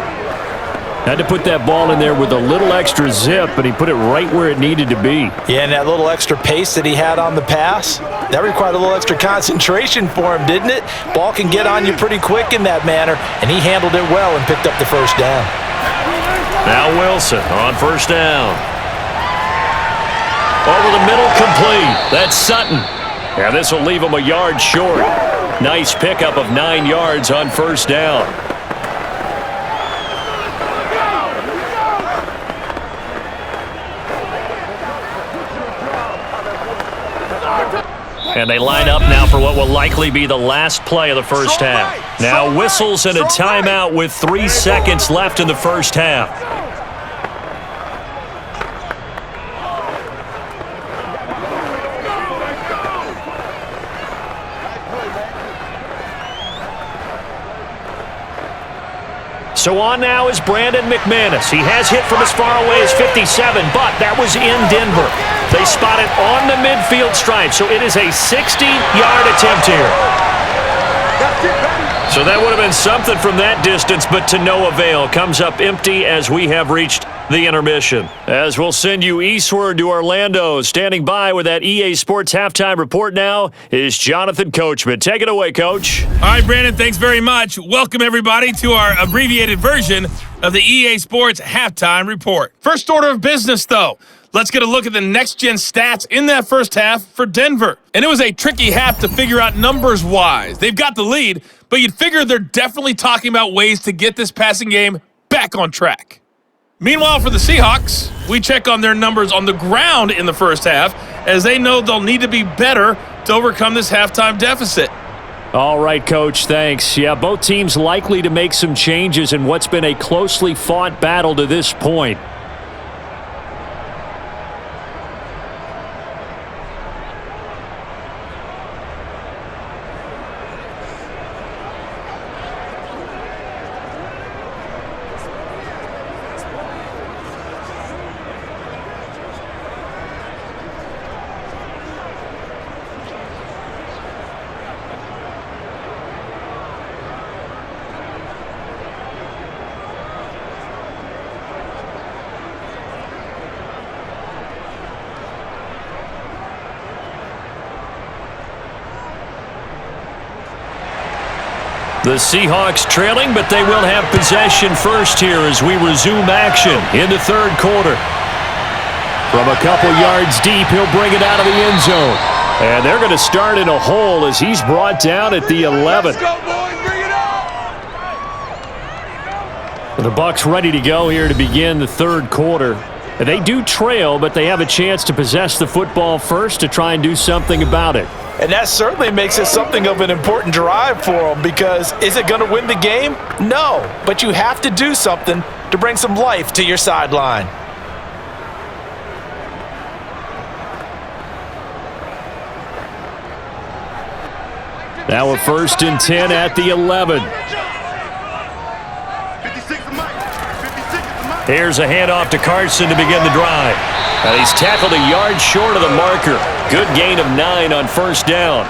Had to put that ball in there with a little extra zip, but he put it right where it needed to be. Yeah, and that little extra pace that he had on the pass, that required a little extra concentration for him, didn't it? Ball can get on you pretty quick in that manner, and he handled it well and picked up the first down. Now Wilson on first down. Over the middle, complete. That's Sutton. And this will leave him a yard short. Nice pickup of 9 yards on first down. And they line up now for what will likely be the last play of the first half. Now whistles and a timeout with 3 seconds left in the first half. So on now is Brandon McManus. He has hit from as far away as 57, but that was in Denver. They spot it on the midfield stripe, so it is a 60-yard attempt here. So that would have been something from that distance, but to no avail. Comes up empty as we have reached the intermission. As we'll send you eastward to Orlando. Standing by with that EA Sports halftime report now is Jonathan Coachman. Take it away, Coach. All right, Brandon, thanks very much. Welcome, everybody, to our abbreviated version of the EA Sports halftime report. First order of business, though. Let's get a look at the next-gen stats in that first half for Denver. And it was a tricky half to figure out numbers-wise. They've got the lead, but but you'd figure they're definitely talking about ways to get this passing game back on track. Meanwhile, for the Seahawks, we check on their numbers on the ground in the first half, as they know they'll need to be better to overcome this halftime deficit. All right, Coach, thanks. Yeah, both teams likely to make some changes in what's been a closely fought battle to this point. The Seahawks trailing, but they will have possession first here as we resume action in the third quarter. From a couple yards deep, he'll bring it out of the end zone. And they're going to start in a hole as he's brought down at the 11. Let's go, boys. Bring it up. The Bucs ready to go here to begin the third quarter. They do trail, but they have a chance to possess the football first to try and do something about it. And that certainly makes it something of an important drive for them, because is it going to win the game? No, but you have to do something to bring some life to your sideline. Now a 1st and 10 at the 11. 56 to Mike. 56 to Mike. Here's a handoff to Carson to begin the drive. And he's tackled a yard short of the marker. Good gain of 9 on first down.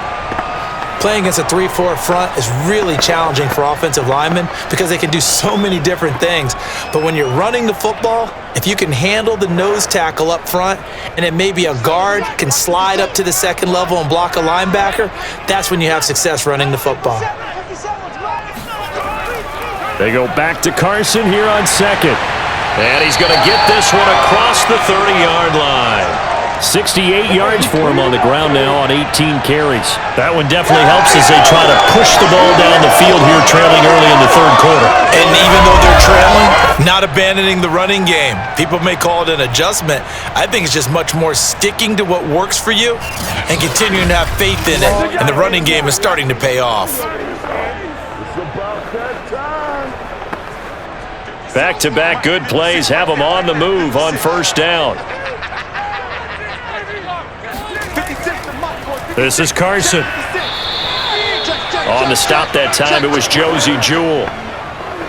Playing against a 3-4 front is really challenging for offensive linemen because they can do so many different things. But when you're running the football, if you can handle the nose tackle up front, and then maybe a guard can slide up to the second level and block a linebacker, that's when you have success running the football. They go back to Carson here on second. And he's going to get this one across the 30-yard line. 68 yards for him on the ground now on 18 carries. That one definitely helps as they try to push the ball down the field here, trailing early in the third quarter. And even though they're trailing, not abandoning the running game. People may call it an adjustment. I think it's just much more sticking to what works for you and continuing to have faith in it. And the running game is starting to pay off. Back-to-back good plays have them on the move on first down. This is Carson. On the stop that time, it was Josie Jewell.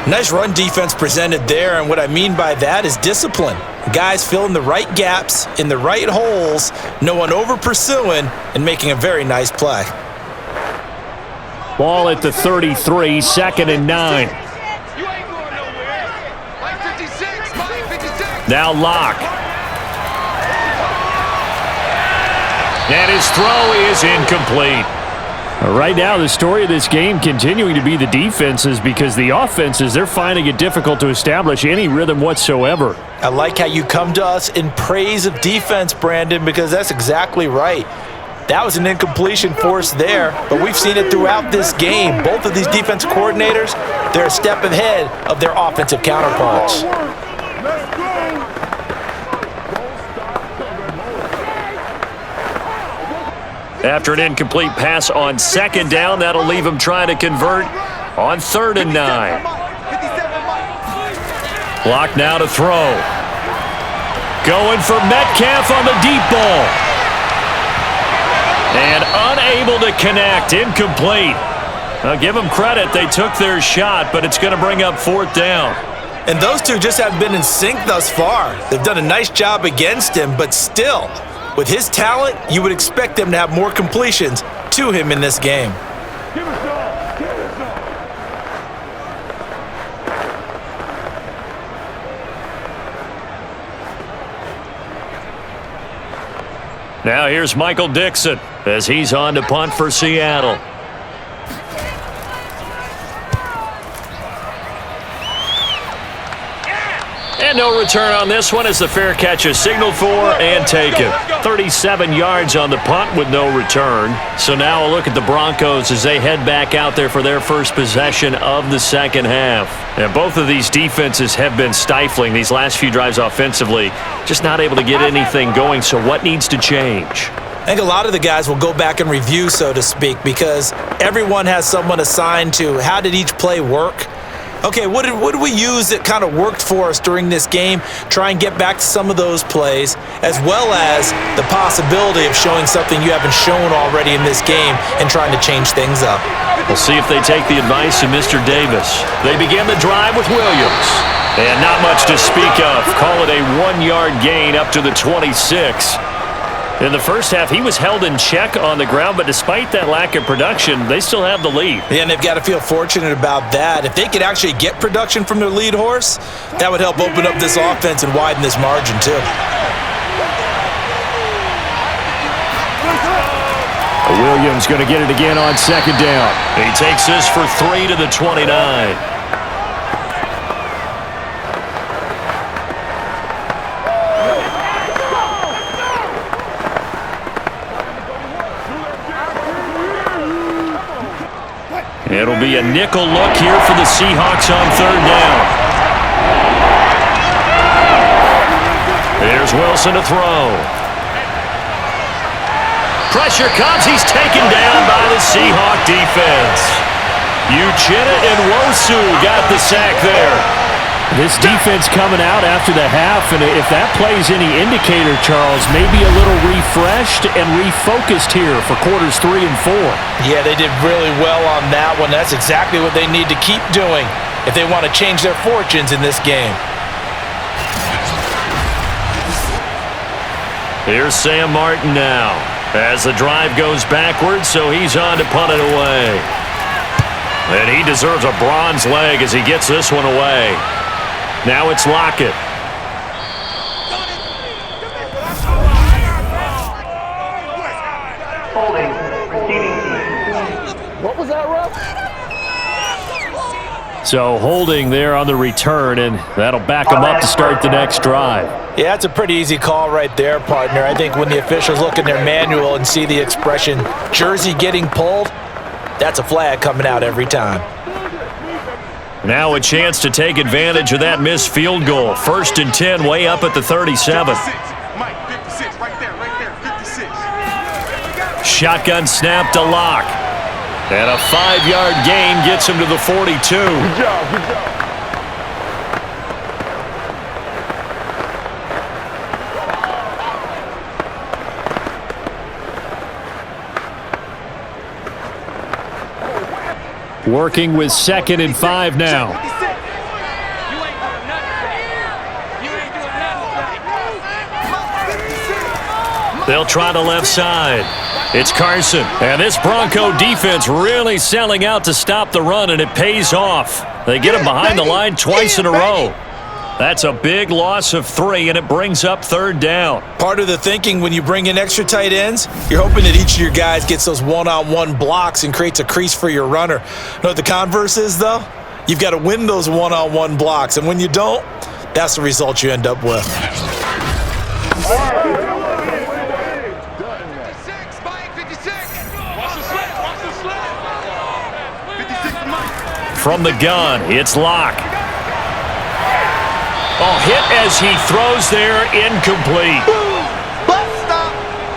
Nice run defense presented there, and what I mean by that is discipline. Guys filling the right gaps in the right holes, no one over-pursuing, and making a very nice play. Ball at the 33, 2nd and 9. Now Locke. And his throw is incomplete. Right now, the story of this game continuing to be the defenses, because the offenses, they're finding it difficult to establish any rhythm whatsoever. I like how you come to us in praise of defense, Brandon, because that's exactly right. That was an incompletion forced there, but we've seen it throughout this game. Both of these defense coordinators, they're a step ahead of their offensive counterparts. After an incomplete pass on second down, that'll leave him trying to convert on 3rd and 9. Block now to throw. Going for Metcalf on the deep ball. And unable to connect, incomplete. I'll give them credit, they took their shot, but it's going to bring up 4th down. And those two just haven't been in sync thus far. They've done a nice job against him, but still, with his talent, you would expect them to have more completions to him in this game. Now here's Michael Dixon as he's on to punt for Seattle. And And no return on this one as the fair catch is signaled for and taken. 37 yards on the punt with no return. So now a look at the Broncos as they head back out there for their first possession of the second half. And both of these defenses have been stifling these last few drives offensively. Just not able to get anything going. So what needs to change? I think a lot of the guys will go back and review, so to speak, because everyone has someone assigned to how did each play work. Okay, what did we use that kind of worked for us during this game? Try and get back to some of those plays, as well as the possibility of showing something you haven't shown already in this game and trying to change things up. We'll see if they take the advice of Mr. Davis. They begin the drive with Williams. And not much to speak of. Call it a 1-yard gain up to the 26. In the first half, he was held in check on the ground, but despite that lack of production, they still have the lead. Yeah, and they've got to feel fortunate about that. If they could actually get production from their lead horse, that would help open up this offense and widen this margin too. Williams going to get it again on second down. He takes this for 3 to the 29. It'll be a nickel look here for the Seahawks on third down. There's Wilson to throw. Pressure comes. He's taken down by the Seahawk defense. Uchenna and Wosu got the sack there. This defense coming out after the half, and if that plays any indicator, Charles, maybe a little refreshed and refocused here for quarters 3 and 4. Yeah, they did really well on that one. That's exactly what they need to keep doing if they want to change their fortunes in this game. Here's Sam Martin now as the drive goes backwards, so he's on to punt it away. And he deserves a bronze leg as he gets this one away. Now it's Lockett. What was that, ref? So holding there on the return, and that'll back them up to start the next drive. Yeah, that's a pretty easy call right there, partner. I think when the officials look in their manual and see the expression jersey getting pulled, that's a flag coming out every time. Now a chance to take advantage of that missed field goal. 1st and 10, way up at the 37. Mike, 56, right there, 56. Shotgun snap to Lock. And a 5-yard gain gets him to the 42. Good job, good job. Working with 2nd and 5 now. They'll try the left side. It's Carson. And this Bronco defense really selling out to stop the run, and it pays off. They get him behind the line twice in a row. That's a big loss of 3, and it brings up 3rd down. Part of the thinking when you bring in extra tight ends, you're hoping that each of your guys gets those one-on-one blocks and creates a crease for your runner. You know what the converse is, though? You've got to win those one-on-one blocks, and when you don't, that's the result you end up with. 56, Mike, 56. Watch the slant, watch the slant. 56, Mike. From the gun, it's Lock. Oh, hit as he throws there, incomplete.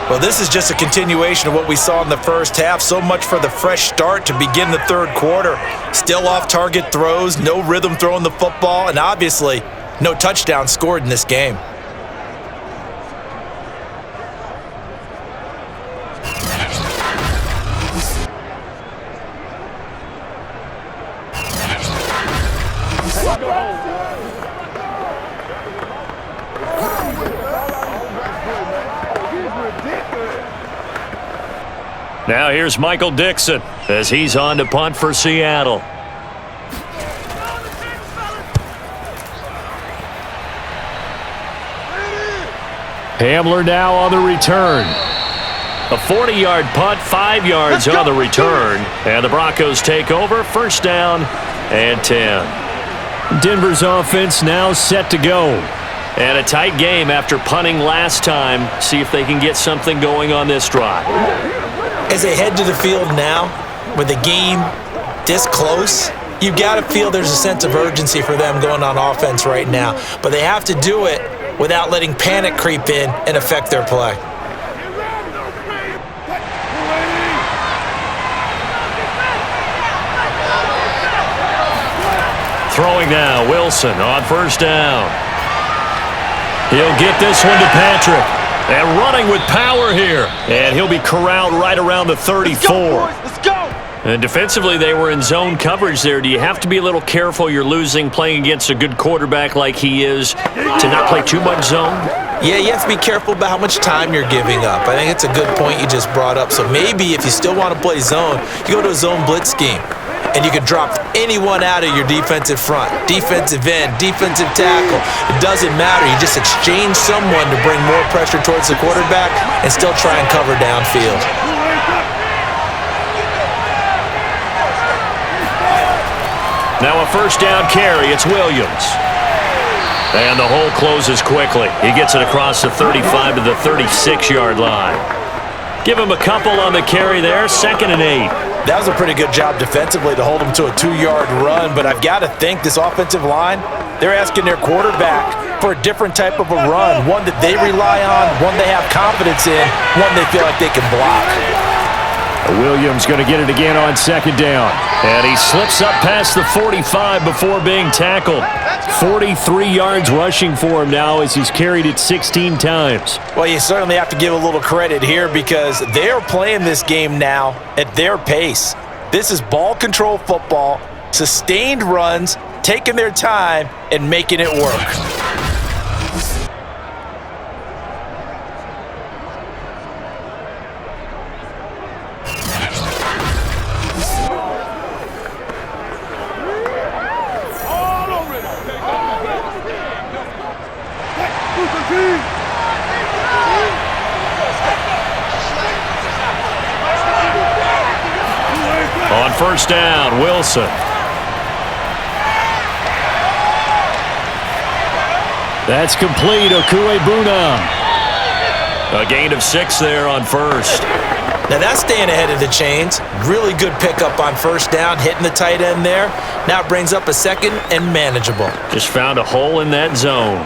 Well, this is just a continuation of what we saw in the first half. So much for the fresh start to begin the 3rd quarter. Still off-target throws, no rhythm throwing the football, and obviously no touchdown scored in this game. Now here's Michael Dixon as he's on to punt for Seattle. Hamler now on the return. A 40-yard punt, 5 yards on the return. And the Broncos take over, 1st down and 10. Denver's offense now set to go. And a tight game after punting last time. See if they can get something going on this drive. As they head to the field now, with the game this close, you've got to feel there's a sense of urgency for them going on offense right now. But they have to do it without letting panic creep in and affect their play. Throwing now, Wilson on first down. He'll get this one to Patrick. And running with power here. And he'll be corralled right around the 34. Let's go! And defensively, they were in zone coverage there. Do you have to be a little careful you're losing playing against a good quarterback like he is to not play too much zone? Yeah, you have to be careful about how much time you're giving up. I think it's a good point you just brought up. So maybe if you still want to play zone, you go to a zone blitz scheme. And you can drop anyone out of your defensive front, defensive end, defensive tackle. It doesn't matter. You just exchange someone to bring more pressure towards the quarterback and still try and cover downfield. Now a first down carry. It's Williams. And the hole closes quickly. He gets it across the 35 to the 36-yard line. Give him a couple on the carry there. 2nd and 8. That was a pretty good job defensively to hold him to a 2-yard run, but I've got to think this offensive line, they're asking their quarterback for a different type of a run, one that they rely on, one they have confidence in, one they feel like they can block. Williams going to get it again on 2nd down. And he slips up past the 45 before being tackled. 43 yards rushing for him now as he's carried it 16 times. Well, you certainly have to give a little credit here because they're playing this game now at their pace. This is ball control football, sustained runs, taking their time, and making it work. On first down, Wilson. That's complete. Okuebunam. A gain of 6 there on first. Now that's staying ahead of the chains. Really good pickup on first down, hitting the tight end there. Now it brings up a 2nd and manageable. Just found a hole in that zone.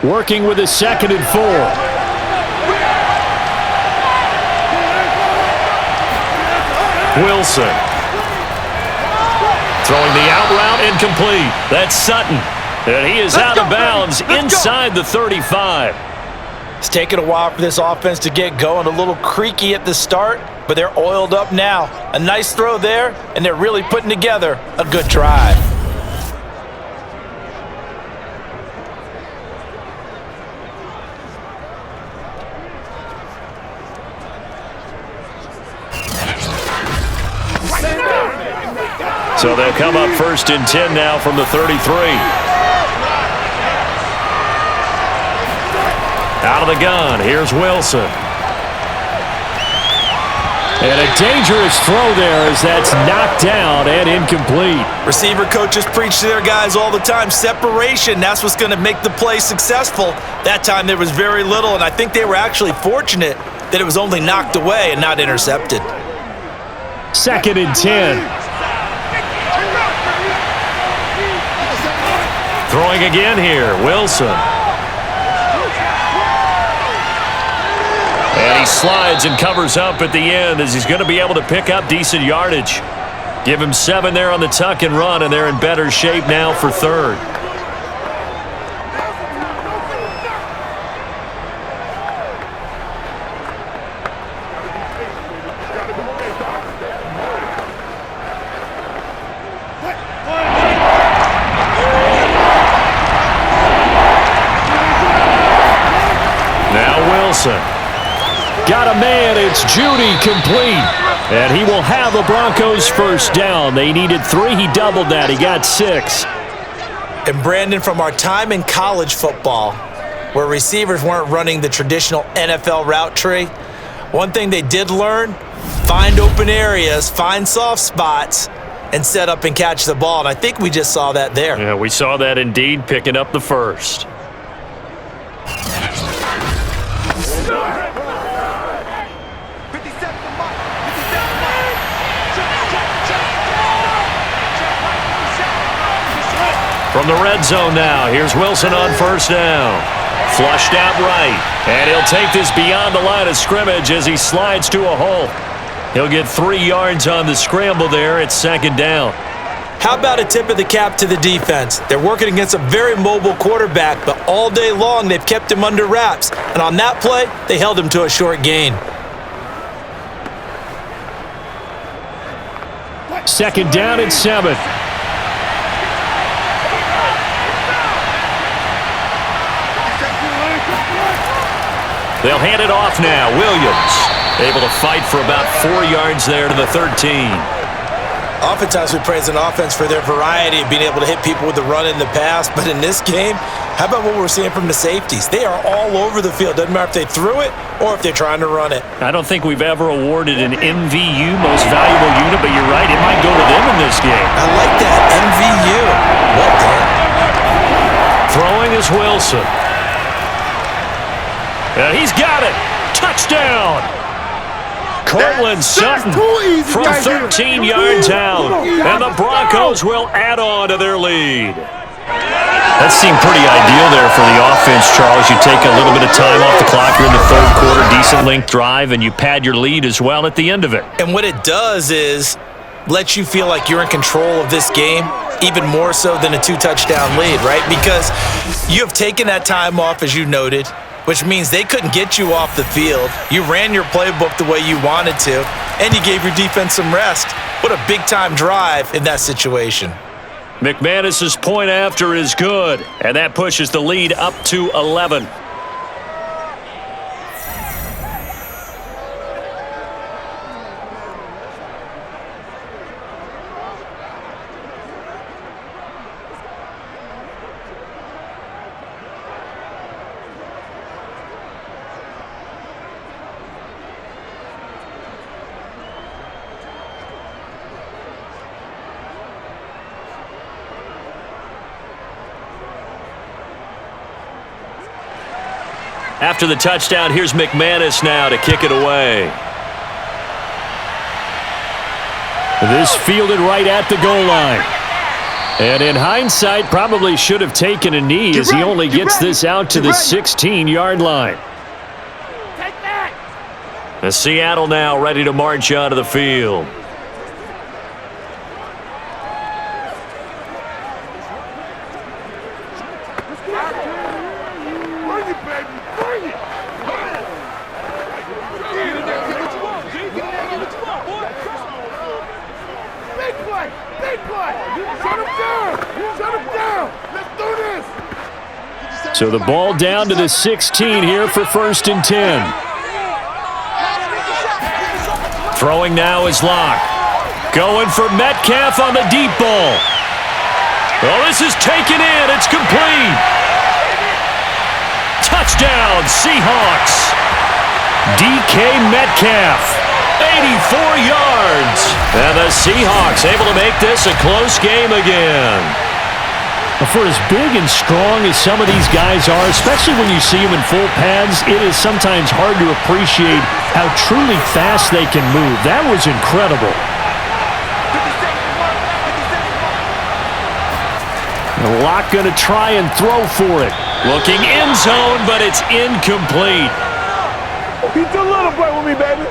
Working with a 2nd and 4. Wilson. Throwing the out route incomplete. That's Sutton. And he is out of bounds inside the 35. It's taken a while for this offense to get going. A little creaky at the start, but they're oiled up now. A nice throw there, and they're really putting together a good drive. So they'll come up 1st and 10 now from the 33. Out of the gun, here's Wilson. And a dangerous throw there as that's knocked down and incomplete. Receiver coaches preach to their guys all the time. Separation, that's what's going to make the play successful. That time there was very little, and I think they were actually fortunate that it was only knocked away and not intercepted. 2nd and 10. Throwing again here, Wilson. And he slides and covers up at the end as he's going to be able to pick up decent yardage. Give him 7 there on the tuck and run, and they're in better shape now for 3rd. Got a man, it's Judy, complete. And he will have a Broncos first down. They needed 3, he doubled that, he got 6. And Brandon, from our time in college football, where receivers weren't running the traditional NFL route tree, one thing they did learn, find open areas, find soft spots, and set up and catch the ball. And I think we just saw that there. Yeah, we saw that indeed, picking up the first. From the red zone now, here's Wilson on first down. Flushed out right, and he'll take this beyond the line of scrimmage as he slides to a hole. He'll get 3 yards on the scramble there. It's second down. How about a tip of the cap to the defense? They're working against a very mobile quarterback, but all day long they've kept him under wraps. And on that play, they held him to a short gain. Second down and 7. They'll hand it off now. Williams able to fight for about 4 yards there to the 13. Oftentimes we praise an offense for their variety of being able to hit people with the run in the pass, but in this game, how about what we're seeing from the safeties? They are all over the field. Doesn't matter if they threw it or if they're trying to run it. I don't think we've ever awarded an MVU, most valuable unit, but you're right, it might go to them in this game. I like that, MVU. Well done. Throwing is Wilson. And he's got it. Touchdown. Cortland Sutton from 13 yards out. And the Broncos will add on to their lead. That seemed pretty ideal there for the offense, Charles. You take a little bit of time off the clock. You're in the third quarter, decent length drive, and you pad your lead as well at the end of it. And what it does is let you feel like you're in control of this game, even more so than a 2-touchdown lead, right? Because you have taken that time off, as you noted, which means they couldn't get you off the field. You ran your playbook the way you wanted to, and you gave your defense some rest. What a big-time drive in that situation. McManus's point after is good, and that pushes the lead up to 11. After the touchdown, here's McManus now to kick it away. This fielded right at the goal line. And in hindsight, probably should have taken a knee as he only gets this out to the 16-yard line. The Seattle now ready to march onto the field. So the ball down to the 16 here for 1st and 10. Throwing now is Locke. Going for Metcalf on the deep ball. Well, this is taken in. It's complete. Touchdown, Seahawks. DK Metcalf, 84 yards. And the Seahawks able to make this a close game again. For as big and strong as some of these guys are, especially when you see them in full pads, it is sometimes hard to appreciate how truly fast they can move. That was incredible. Locke going to try and throw for it. Looking end zone, but it's incomplete. He's a little boy with me, baby.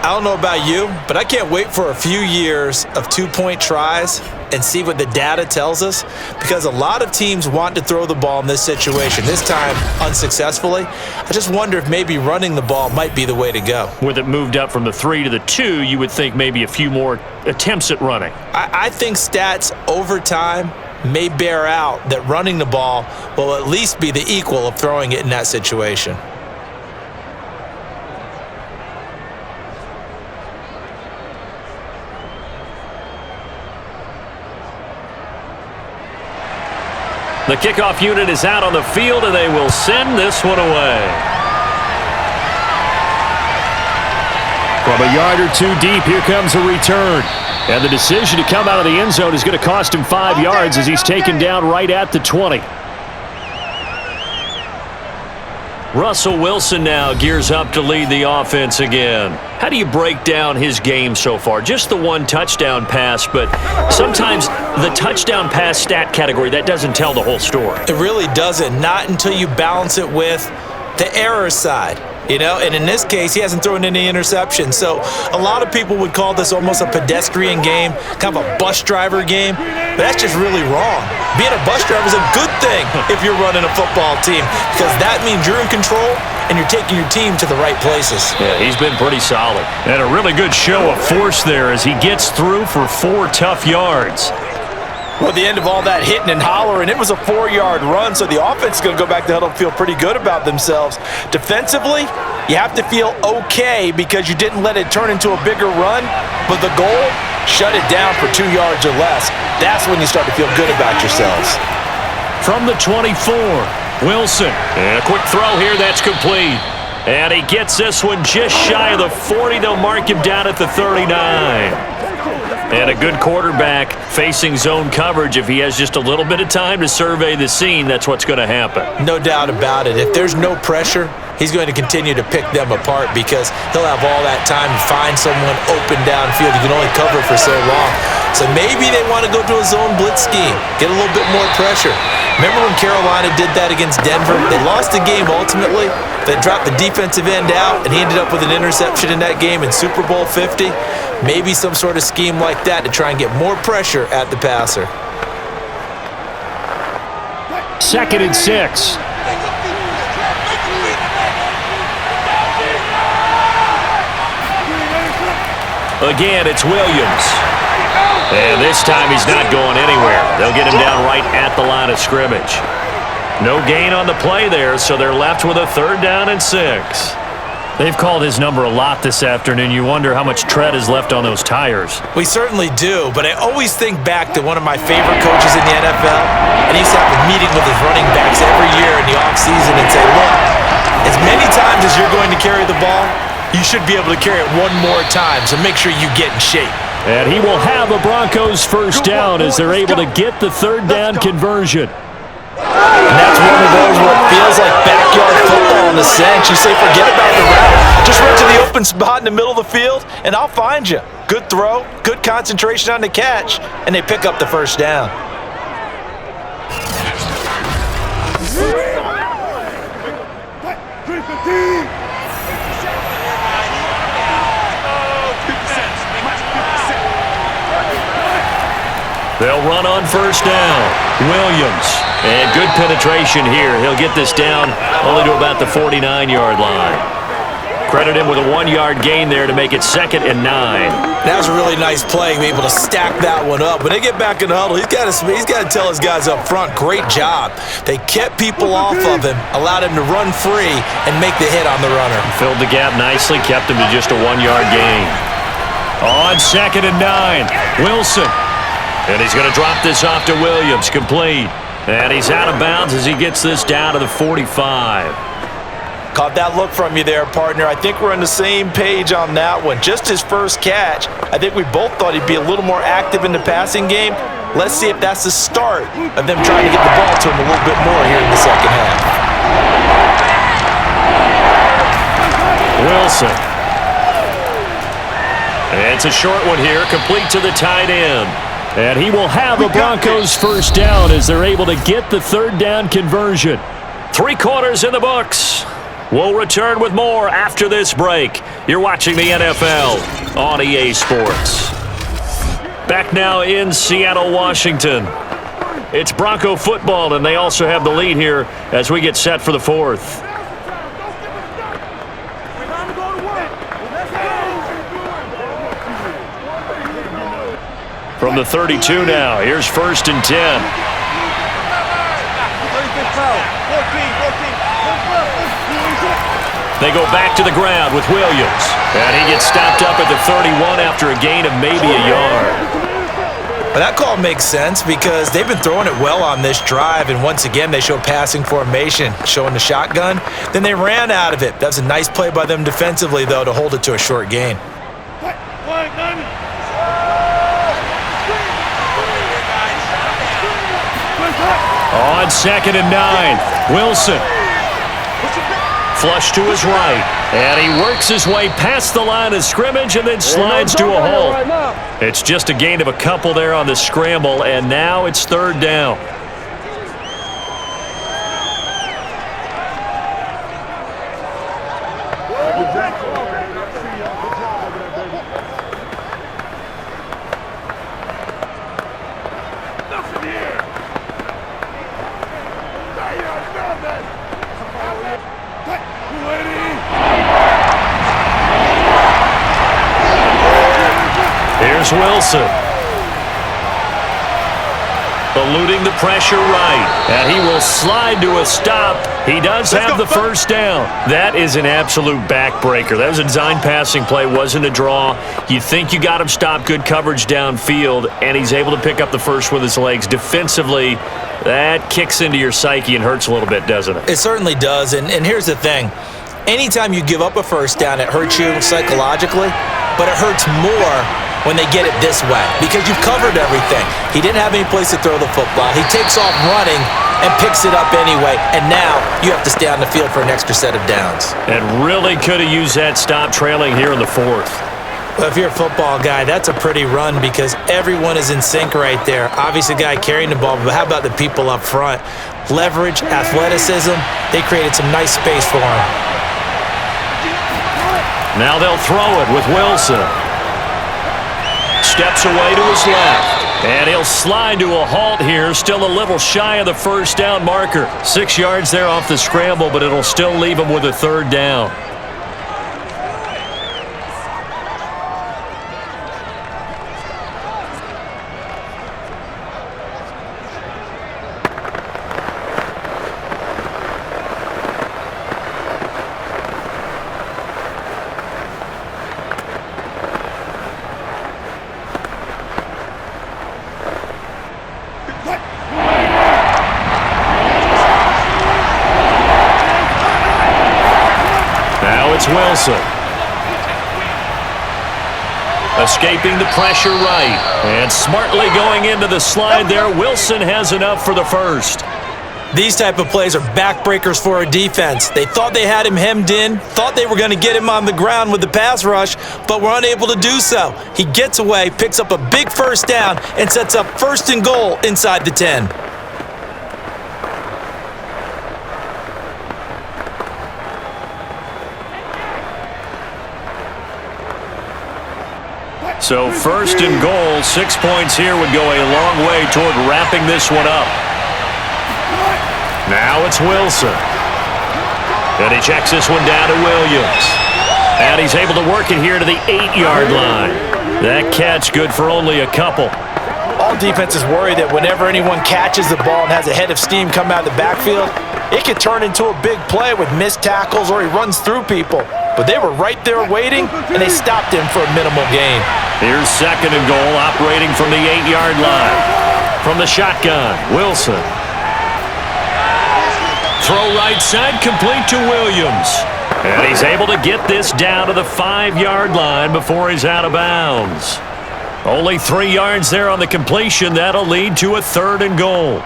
I don't know about you, but I can't wait for a few years of 2-point tries and see what the data tells us, because a lot of teams want to throw the ball in this situation, this time unsuccessfully. I just wonder if maybe running the ball might be the way to go. With it moved up from the 3 to the 2, you would think maybe a few more attempts at running. I think stats over time may bear out that running the ball will at least be the equal of throwing it in that situation. The kickoff unit is out on the field, and they will send this one away. From a yard or two deep, here comes a return. And the decision to come out of the end zone is going to cost him 5 yards as he's taken down right at the 20. Russell Wilson now gears up to lead the offense again. How do you break down his game so far? Just the one touchdown pass, but sometimes the touchdown pass stat category, that doesn't tell the whole story. It really doesn't, not until you balance it with the error side. You know, and in this case, he hasn't thrown any interceptions. So a lot of people would call this almost a pedestrian game, kind of a bus driver game. But that's just really wrong. Being a bus driver is a good thing if you're running a football team, because that means you're in control and you're taking your team to the right places. Yeah, he's been pretty solid. And a really good show of force there as he gets through for 4 tough yards. Well, at the end of all that hitting and hollering, it was a 4-yard run, so the offense is going to go back to huddle and feel pretty good about themselves. Defensively, you have to feel okay because you didn't let it turn into a bigger run, but the goal, shut it down for 2 yards or less. That's when you start to feel good about yourselves. From the 24, Wilson. And a quick throw here, that's complete. And he gets this one just shy of the 40. They'll mark him down at the 39. And a good quarterback facing zone coverage. If he has just a little bit of time to survey the scene, that's what's going to happen. No doubt about it. If there's no pressure, he's going to continue to pick them apart because he'll have all that time to find someone open downfield. You can only cover for so long. So maybe they want to go to a zone blitz scheme, get a little bit more pressure. Remember when Carolina did that against Denver? They lost the game ultimately. They dropped the defensive end out, and he ended up with an interception in that game in Super Bowl 50. Maybe some sort of scheme like that to try and get more pressure at the passer. 2nd and 6. Again, it's Williams. And this time he's not going anywhere. They'll get him down right at the line of scrimmage. No gain on the play there, so they're left with a 3rd down and 6. They've called his number a lot this afternoon. You wonder how much tread is left on those tires. We certainly do, but I always think back to one of my favorite coaches in the NFL, and he used to have a meeting with his running backs every year in the offseason and say, look, as many times as you're going to carry the ball, you should be able to carry it one more time, so make sure you get in shape. And he will have a Broncos 1st down as they're able to get the 3rd down conversion. And that's one of those where it feels like backyard football in a sense. You say, forget about the route. Just run to the open spot in the middle of the field, and I'll find you. Good throw, good concentration on the catch, and they pick up the 1st down. They'll run on 1st down. Williams. And good penetration here. He'll get this down only to about the 49-yard line. Credit him with a 1-yard gain there to make it 2nd and 9. That was a really nice play, be able to stack that one up. When they get back in the huddle, he's got to tell his guys up front, great job. They kept people off of him, allowed him to run free, and make the hit on the runner. Filled the gap nicely, kept him to just a 1-yard gain. On 2nd and 9, Wilson. And he's going to drop this off to Williams, complete. And he's out of bounds as he gets this down to the 45. Caught that look from you there, partner. I think we're on the same page on that one. Just his first catch. I think we both thought he'd be a little more active in the passing game. Let's see if that's the start of them trying to get the ball to him a little bit more here in the 2nd half. Wilson. It's a short one here, complete to the tight end. And he will have a Broncos 1st down as they're able to get the 3rd down conversion. 3 quarters in the books. We'll return with more after this break. You're watching the NFL on EA Sports. Back now in Seattle, Washington. It's Bronco football, and they also have the lead here as we get set for the 4th. From the 32 now, here's 1st and 10. They go back to the ground with Williams. And he gets stopped up at the 31 after a gain of maybe a yard. Well, that call makes sense because they've been throwing it well on this drive, and once again they show passing formation, showing the shotgun. Then they ran out of it. That was a nice play by them defensively, though, to hold it to a short gain. On 2nd and 9, Wilson. Flush to his right. And he works his way past the line of scrimmage and then slides to a halt. It's just a gain of a couple there on the scramble, and now it's 3rd down. Here's Wilson. Eluding the pressure right. And he will slide to a stop. He does have the first down. That is an absolute backbreaker. That was a design passing play. Wasn't a draw. You think you got him stopped. Good coverage downfield. And he's able to pick up the first with his legs. Defensively, that kicks into your psyche and hurts a little bit, doesn't it? It certainly does. And here's the thing. Anytime you give up a first down, it hurts you psychologically. But it hurts more when they get it this way because you've covered everything. He didn't have any place to throw the football. He takes off running and picks it up anyway, and now you have to stay on the field for an extra set of downs. And really could have used that stop trailing here in the 4th. Well, if you're a football guy, that's a pretty run because everyone is in sync right there. Obviously, the guy carrying the ball, but how about the people up front? Leverage, athleticism, they created some nice space for him. Now they'll throw it with Wilson. Steps away to his left. And he'll slide to a halt here. Still a little shy of the first down marker. 6 yards there off the scramble, but it'll still leave him with a 3rd down. Wilson. Escaping the pressure right. And smartly going into the slide there. Wilson has enough for the first. These type of plays are backbreakers for a defense. They thought they had him hemmed in, thought they were going to get him on the ground with the pass rush, but were unable to do so. He gets away, picks up a big first down, and sets up 1st and goal inside the 10. So 1st and goal, 6 points here would go a long way toward wrapping this one up. Now it's Wilson. And he checks this one down to Williams. And he's able to work it here to the 8-yard line. That catch good for only a couple. All defenses worry that whenever anyone catches the ball and has a head of steam come out of the backfield, it could turn into a big play with missed tackles or he runs through people. But they were right there waiting, and they stopped him for a minimal gain. Here's 2nd and goal, operating from the 8-yard line. From the shotgun, Wilson. Throw right side, complete to Williams. And he's able to get this down to the 5-yard line before he's out of bounds. Only 3 yards there on the completion. That'll lead to a 3rd and goal.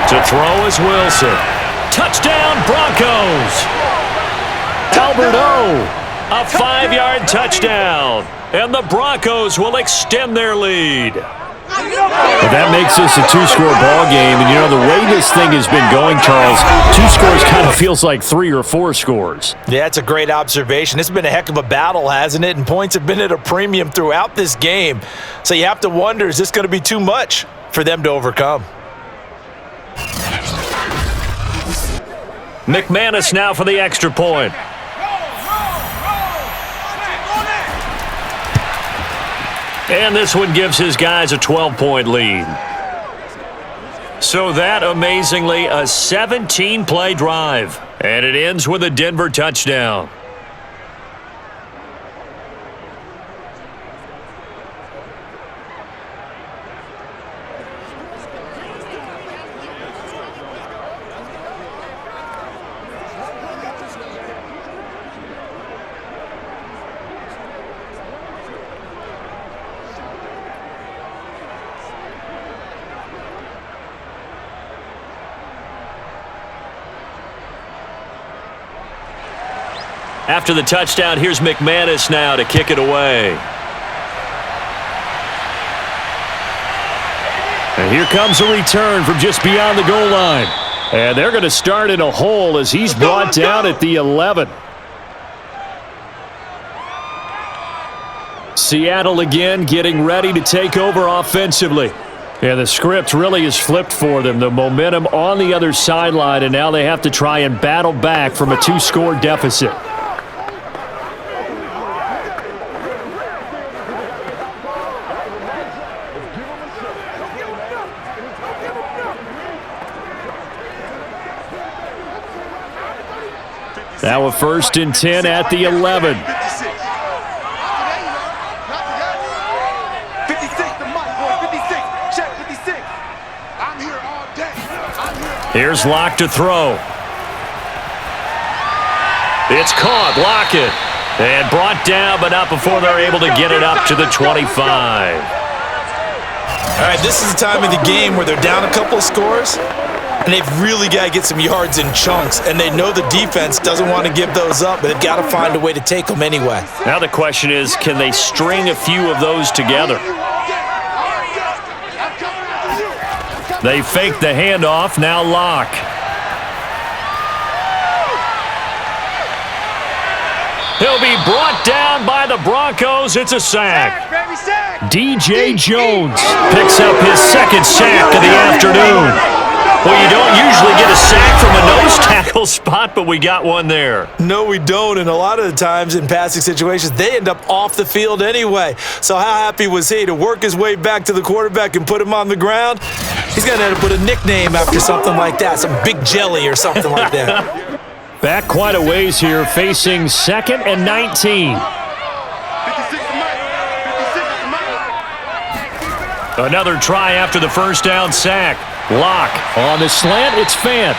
To throw is Wilson. Touchdown, Broncos. Alberto, a 5-yard touchdown. And the Broncos will extend their lead. But that makes this a 2-score ball game. And, you know, the way this thing has been going, Charles, 2 scores kind of feels like 3 or 4 scores. Yeah, that's a great observation. It's been a heck of a battle, hasn't it? And points have been at a premium throughout this game. So you have to wonder, is this going to be too much for them to overcome? McManus now for the extra point. And this one gives his guys a 12-point lead. So that, amazingly, a 17-play drive. And it ends with a Denver touchdown. After the touchdown, here's McManus now to kick it away. And here comes a return from just beyond the goal line. And they're going to start in a hole as he's brought down at the 11. Seattle again getting ready to take over offensively. And the script really is flipped for them. The momentum on the other sideline, and now they have to try and battle back from a 2-score deficit. Now a 1st and 10 at the 11. 56, the mic, boy, 56. Check 56. I'm here all day. Here's Locke to throw. It's caught. Lockett. And brought down, but not before they're able to get it up to the 25. All right, this is the time of the game where they're down a couple of scores, and they've really got to get some yards in chunks, and they know the defense doesn't want to give those up, but they've got to find a way to take them anyway. Now the question is, can they string a few of those together? They fake the handoff. Now Locke. He'll be brought down by the Broncos. It's a sack. DJ Jones picks up his 2nd sack of the afternoon. Well, you don't usually get a sack from a nose tackle spot, but we got one there. No, we don't, and a lot of the times in passing situations, they end up off the field anyway. So how happy was he to work his way back to the quarterback and put him on the ground? He's going to end up with a nickname after something like that, some Big Jelly or something like that. Back quite a ways here, facing 2nd and 19. 56 the mic. 56 the mic. Another try after the 1st down sack. Locke on the slant, it's Fant.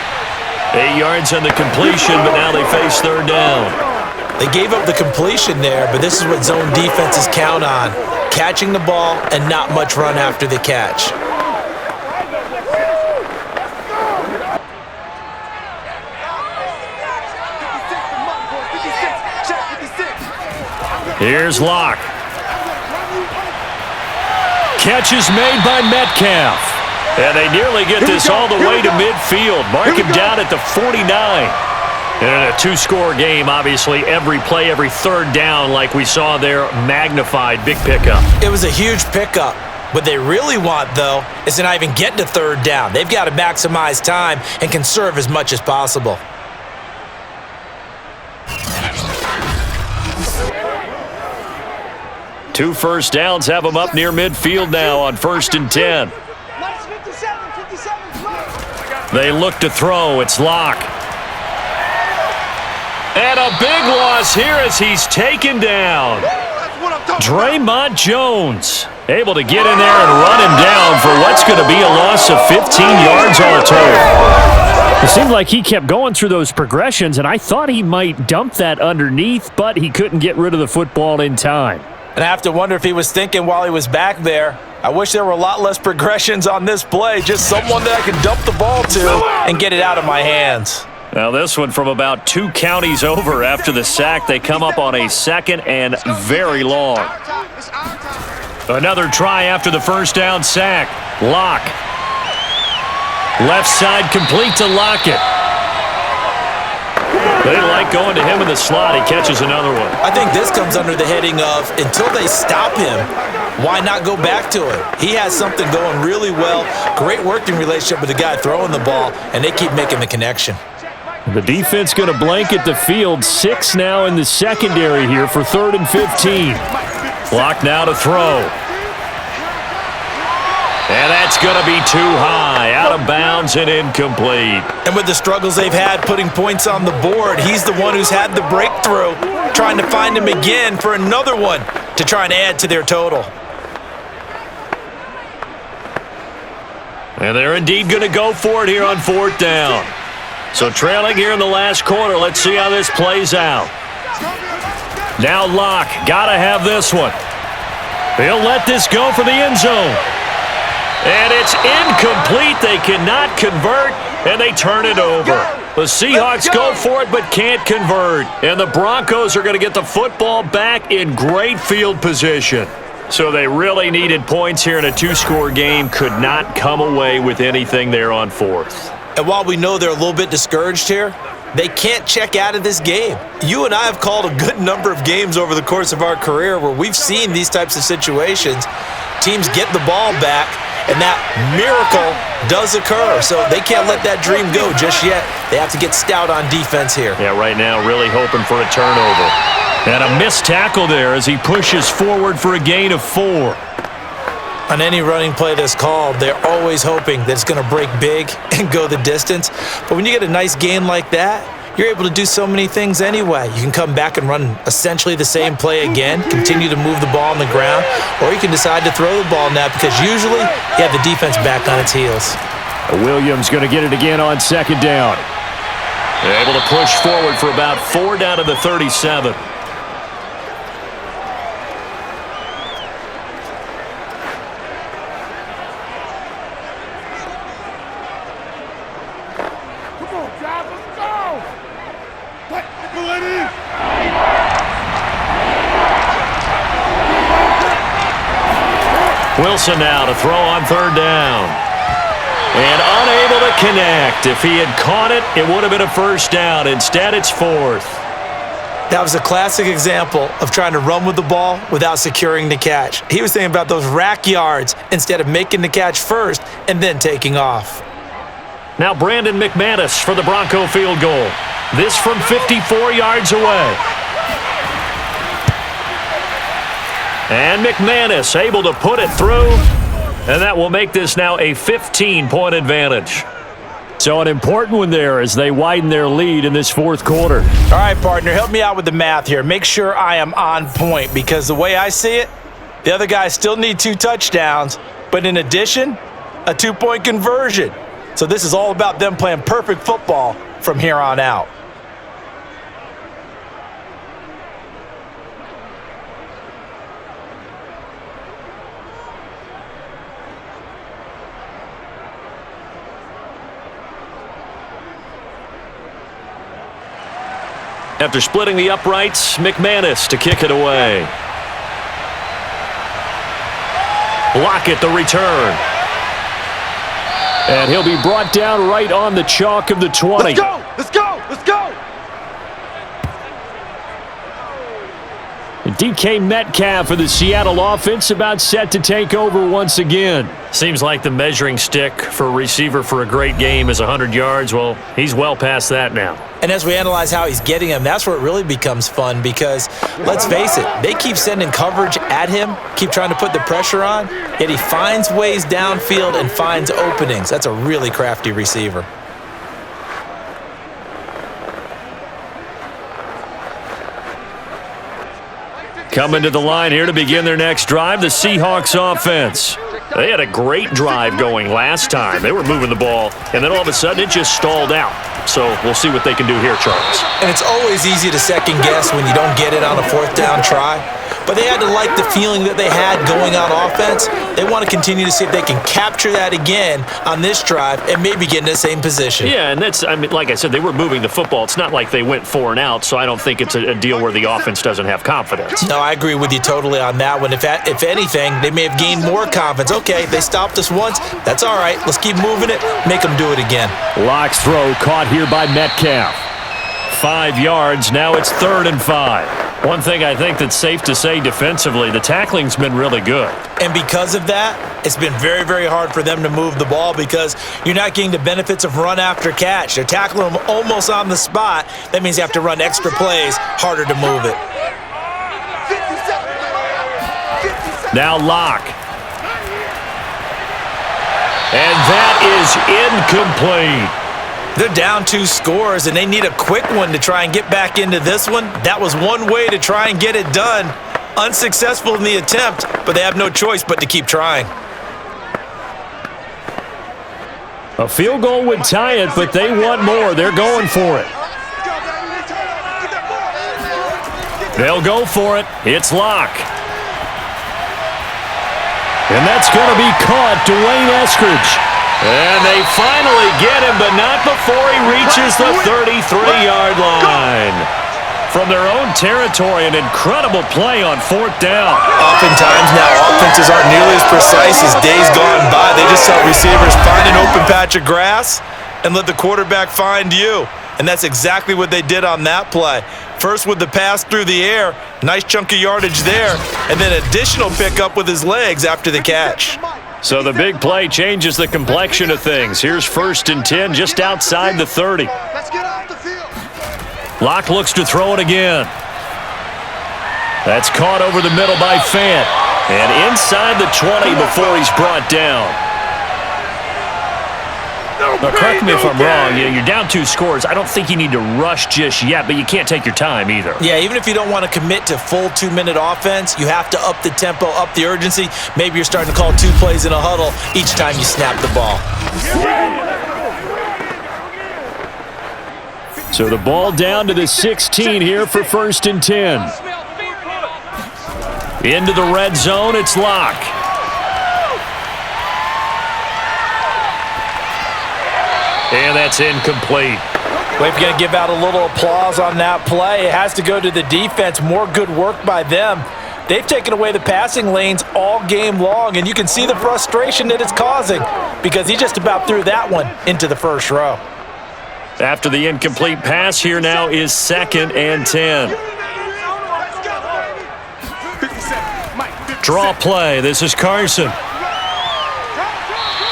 8 yards on the completion, but now they face 3rd down. They gave up the completion there, but this is what zone defenses count on. Catching the ball and not much run after the catch. Here's Locke. Catch is made by Metcalf. And they nearly get this all the way to midfield. Mark him down at the 49. And in a 2-score game, obviously, every play, every 3rd down, like we saw there, magnified. Big pickup. It was a huge pickup. What they really want, though, is to not even get to 3rd down. They've got to maximize time and conserve as much as possible. Two 1st downs have them up near midfield now on 1st and 10. They look to throw. It's Locke. And a big loss here as he's taken down. Draymond Jones able to get in there and run him down for what's going to be a loss of 15 yards all told. It seemed like he kept going through those progressions, and I thought he might dump that underneath, but he couldn't get rid of the football in time. And I have to wonder if he was thinking while he was back there, I wish there were a lot less progressions on this play, just someone that I could dump the ball to and get it out of my hands. Now this one from about 2 counties over after the sack. They come up on a 2nd and very long. Another try after the 1st down sack. Locke. Left side complete to Lockett. They like going to him in the slot. He catches another one. I think this comes under the heading of until they stop him, why not go back to him? He has something going really well. Great working relationship with the guy throwing the ball, and they keep making the connection. The defense going to blanket the field. 6 now in the secondary here for 3rd and 15. Locke now to throw. And that's going to be too high, out of bounds and incomplete. And with the struggles they've had putting points on the board, he's the one who's had the breakthrough, trying to find him again for another one to try and add to their total. And they're indeed going to go for it here on 4th down. So trailing here in the last quarter, let's see how this plays out. Now Locke, got to have this one. He'll let this go for the end zone. And it's incomplete. They cannot convert, and they turn it over. The Seahawks go for it but can't convert. And the Broncos are going to get the football back in great field position. So they really needed points here in a two-score game. Could not come away with anything there on fourth. And while we know they're a little bit discouraged here, they can't check out of this game. You and I have called a good number of games over the course of our career where we've seen these types of situations. Teams get the ball back, and that miracle does occur. So they can't let that dream go just yet. They have to get stout on defense here. Yeah, right now really hoping for a turnover. And a missed tackle there as he pushes forward for a gain of 4. On any running play that's called, they're always hoping that it's going to break big and go the distance. But when you get a nice gain like that, you're able to do so many things anyway. You can come back and run essentially the same play again, continue to move the ball on the ground, or you can decide to throw the ball now because usually you have the defense back on its heels. Williams going to get it again on second down. Able to push forward for about 4 down to the 37. Wilson now to throw on third down. And unable to connect. If he had caught it, it would have been a first down. Instead, it's fourth. That was a classic example of trying to run with the ball without securing the catch. He was thinking about those rack yards instead of making the catch first and then taking off. Now Brandon McManus for the Bronco field goal. This from 54 yards away. And McManus able to put it through, and that will make this now a 15-point advantage. So an important one there as they widen their lead in this fourth quarter. All right, partner, help me out with the math here. Make sure I am on point because the way I see it, the other guys still need 2 touchdowns, but in addition, a 2-point conversion. So this is all about them playing perfect football from here on out. After splitting the uprights, McManus to kick it away. Lockett the return. And he'll be brought down right on the chalk of the 20. Let's go! Let's go! Let's go! DK Metcalf for the Seattle offense about set to take over once again. Seems like the measuring stick for a receiver for a great game is 100 yards. Well, he's well past that now. And as we analyze how he's getting him, that's where it really becomes fun because, let's face it, they keep sending coverage at him, keep trying to put the pressure on, yet he finds ways downfield and finds openings. That's a really crafty receiver. Coming to the line here to begin their next drive, the Seahawks offense. They had a great drive going last time. They were moving the ball, and then all of a sudden it just stalled out. So we'll see what they can do here, Charles. And it's always easy to second guess when you don't get it on a 4th down try. But they had to like the feeling that they had going on offense. They want to continue to see if they can capture that again on this drive and maybe get in the same position. Yeah, and that's, I mean, like I said, they were moving the football. It's not like they went 4 and out, so I don't think it's a deal where the offense doesn't have confidence. No, I agree with you totally on that one. If anything, they may have gained more confidence. Okay, they stopped us once. That's all right. Let's keep moving it. Make them do it again. Locke's throw caught here by Metcalf. 5 yards. Now it's 3rd and 5. One thing I think that's safe to say defensively, the tackling's been really good. And because of that, it's been very, very hard for them to move the ball because you're not getting the benefits of run after catch. They're tackling them almost on the spot. That means you have to run extra plays, harder to move it. Now Locke. And that is incomplete. They're down 2 scores, and they need a quick one to try and get back into this one. That was one way to try and get it done. Unsuccessful in the attempt, but they have no choice but to keep trying. A field goal would tie it, but they want more. They're going for it. They'll go for it. It's Locke. And that's going to be caught. Dwayne Eskridge. And they finally get him, but not before he reaches the 33-yard line. From their own territory, an incredible play on 4th down. Oftentimes now, offenses aren't nearly as precise as days gone by. They just help receivers find an open patch of grass and let the quarterback find you. And that's exactly what they did on that play. First with the pass through the air, nice chunk of yardage there, and then additional pickup with his legs after the catch. So the big play changes the complexion of things. Here's 1st and 10 just outside the 30. Let's get off the field. Locke looks to throw it again. That's caught over the middle by Fant. And inside the 20 before he's brought down. Now, correct me if I'm wrong. You're down 2 scores. I don't think you need to rush just yet, but you can't take your time either. Yeah, even if you don't want to commit to full 2-minute offense, you have to up the tempo, up the urgency. Maybe you're starting to call 2 plays in a huddle each time you snap the ball. So the ball down to the 16 here for 1st and 10. Into the red zone, it's Locke. And that's incomplete. Well, if you're going to give out a little applause on that play, it has to go to the defense. More good work by them. They've taken away the passing lanes all game long, and you can see the frustration that it's causing because he just about threw that one into the first row. After the incomplete pass, here now is 2nd and 10. Draw play. This is Carson.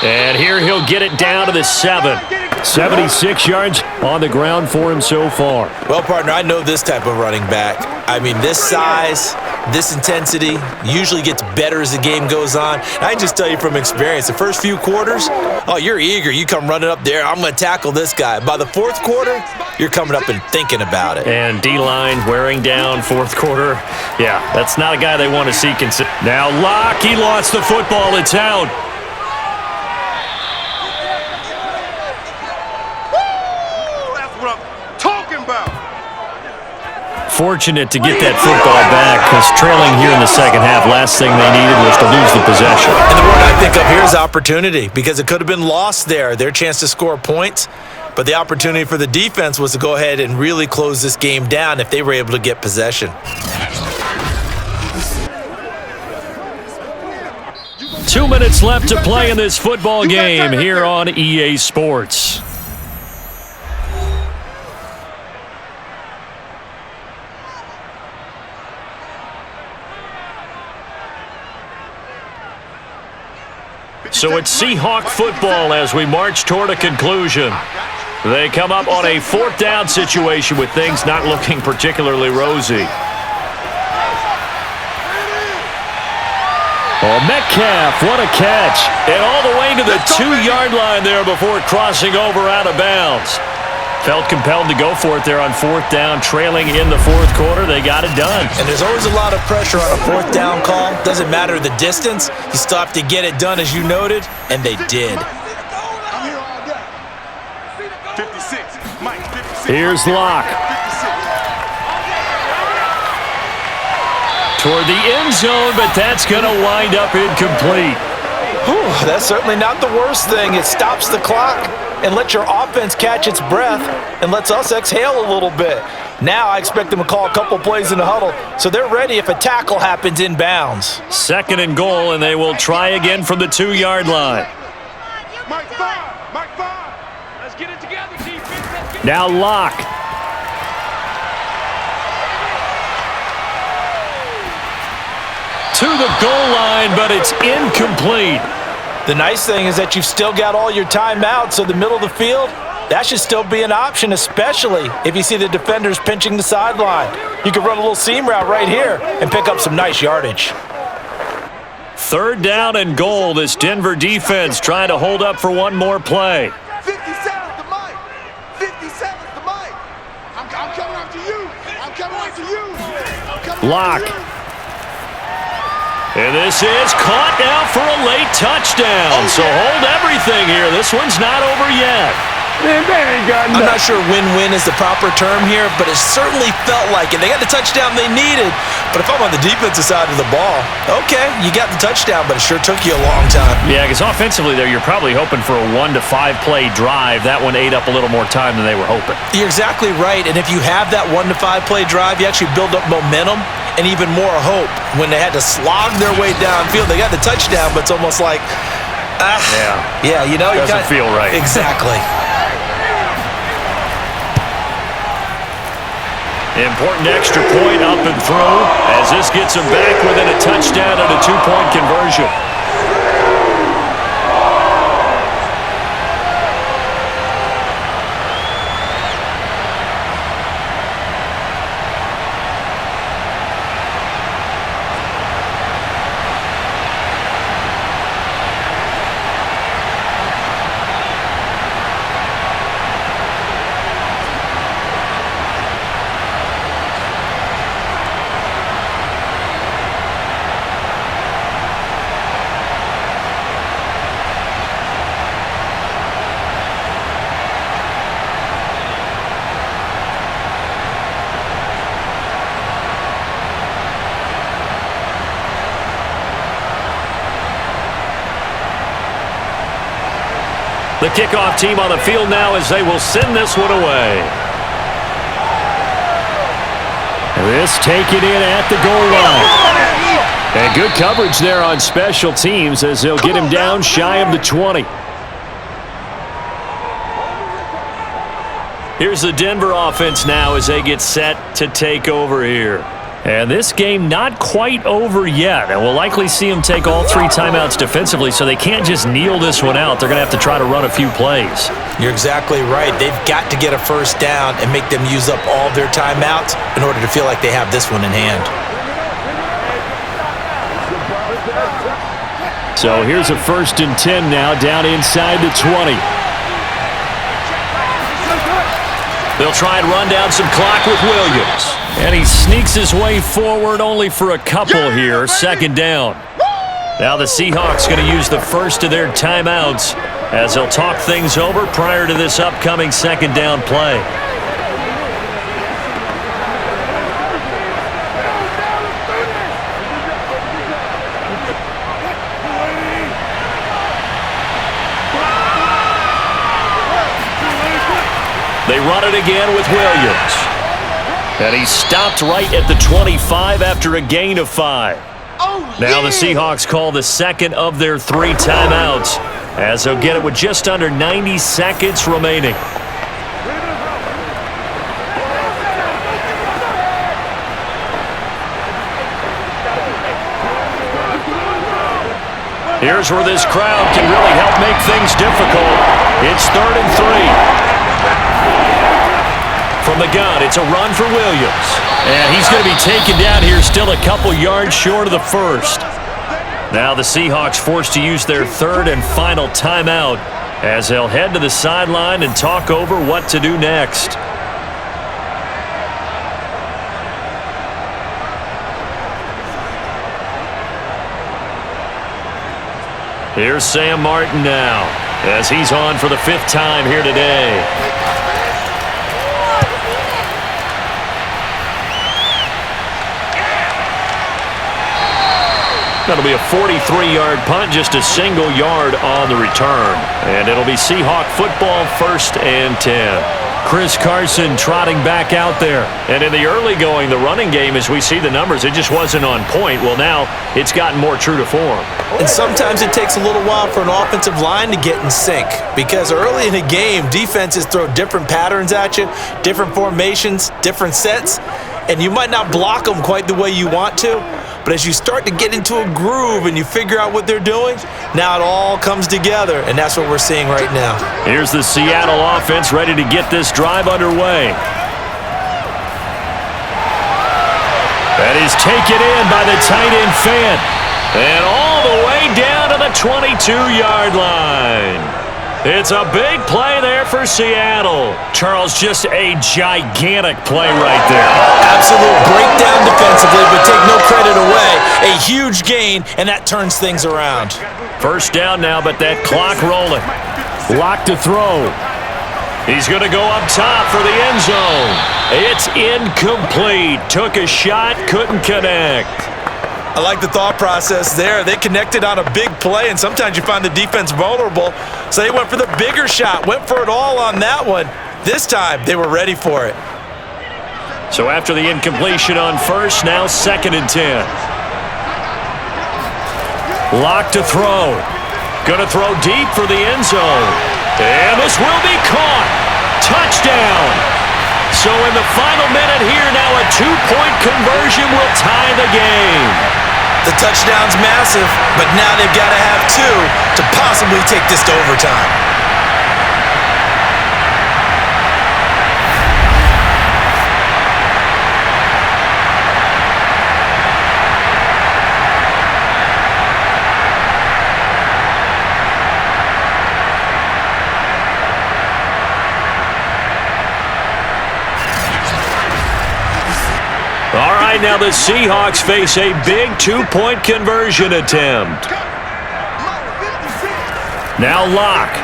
And here he'll get it down to the 7. 76 yards on the ground for him so far. Well, partner, I know this type of running back. I mean, this size, this intensity usually gets better as the game goes on. And I can just tell you from experience, the first few quarters, oh, you're eager. You come running up there, I'm going to tackle this guy. By the 4th quarter, you're coming up and thinking about it. And D-line wearing down 4th quarter. Yeah, that's not a guy they want to see. Now Locke, he lost the football. It's out. Fortunate to get that football back because trailing here in the second half, last thing they needed was to lose the possession. And the word I think of here is opportunity because it could have been lost there, their chance to score points. But the opportunity for the defense was to go ahead and really close this game down if they were able to get possession. 2 minutes left to play in this football game here on EA Sports. So it's Seahawk football as we march toward a conclusion. They come up on a 4th down situation with things not looking particularly rosy. Oh, Metcalf, what a catch. And all the way to the 2-yard line there before crossing over out of bounds. Felt compelled to go for it there on 4th down, trailing in the 4th quarter. They got it done. And there's always a lot of pressure on a 4th down call. Doesn't matter the distance. You still have to get it done, as you noted, and they did. Here's Locke. Toward the end zone, but that's going to wind up incomplete. Whew, that's certainly not the worst thing. It stops the clock and lets your offense catch its breath and lets us exhale a little bit. Now I expect them to call a couple plays in the huddle, so they're ready if a tackle happens in bounds. 2nd and goal, and they will try again from the 2-yard line. Let's get it together, defense. Now Locke. To the goal line, but it's incomplete. The nice thing is that you've still got all your timeouts, so the middle of the field, that should still be an option, especially if you see the defenders pinching the sideline. You can run a little seam route right here and pick up some nice yardage. 3rd down and goal. This Denver defense trying to hold up for one more play. 57's the mic. 57's the mic. I'm coming after you. I'm coming after you. Locke. And this is caught now for a late touchdown. So hold everything here. This one's not over yet. I'm not sure win-win is the proper term here, but it certainly felt like it. They got the touchdown they needed, but if I'm on the defensive side of the ball, okay, you got the touchdown, but it sure took you a long time. Yeah, because offensively there, you're probably hoping for a 1 to 5 play drive. That one ate up a little more time than they were hoping. You're exactly right, and if you have that 1 to 5 play drive, you actually build up momentum and even more hope. When they had to slog their way downfield, they got the touchdown, but it's almost like, yeah, you know, doesn't feel right. Exactly. Important extra point up and through as this gets them back within a touchdown and a 2-point conversion. The kickoff team on the field now as they will send this one away. This taken in at the goal line. And good coverage there on special teams as they'll get him down shy of the 20. Here's the Denver offense now as they get set to take over here. And this game not quite over yet. And we'll likely see them take all 3 timeouts defensively, so they can't just kneel this one out. They're going to have to try to run a few plays. You're exactly right. They've got to get a first down and make them use up all their timeouts in order to feel like they have this one in hand. So here's a 1st and 10 now, down inside the 20. They'll try and run down some clock with Williams. And he sneaks his way forward only for a couple here. 2nd down. Now the Seahawks going to use the first of their timeouts as they'll talk things over prior to this upcoming 2nd down play. They run it again with Williams. And he stopped right at the 25 after a gain of 5. Now the Seahawks call the 2nd of their 3 timeouts as they'll get it with just under 90 seconds remaining. Here's where this crowd can really help make things difficult. It's 3rd and 3. From the gun, it's a run for Williams. And he's going to be taken down here, still a couple yards short of the 1st. Now the Seahawks forced to use their 3rd and final timeout as they'll head to the sideline and talk over what to do next. Here's Sam Martin now as he's on for the 5th time here today. That'll be a 43-yard punt, just a single yard on the return. And it'll be Seahawk football, 1st and 10. Chris Carson trotting back out there. And in the early going, the running game, as we see the numbers, it just wasn't on point. Well, now it's gotten more true to form. And sometimes it takes a little while for an offensive line to get in sync because early in the game, defenses throw different patterns at you, different formations, different sets, and you might not block them quite the way you want to. But as you start to get into a groove and you figure out what they're doing, now it all comes together, and that's what we're seeing right now. Here's the Seattle offense ready to get this drive underway. That is taken in by the tight end Fant. And all the way down to the 22-yard line. It's a big play there for Seattle. Charles, just a gigantic play right there. Absolute breakdown defensively, but take no credit away. A huge gain, and that turns things around. 1st down now, but that clock rolling. Lock to throw. He's going to go up top for the end zone. It's incomplete. Took a shot, couldn't connect. I like the thought process there. They connected on a big play, and sometimes you find the defense vulnerable. So they went for the bigger shot, went for it all on that one. This time, they were ready for it. So after the incompletion on first, now 2nd and 10. Lock to throw. Going to throw deep for the end zone. And this will be caught. Touchdown. So in the final minute here, now a 2-point conversion will tie the game. The touchdown's massive, but now they've got to have 2 to possibly take this to overtime. All right, now the Seahawks face a big 2-point conversion attempt. Now Locke.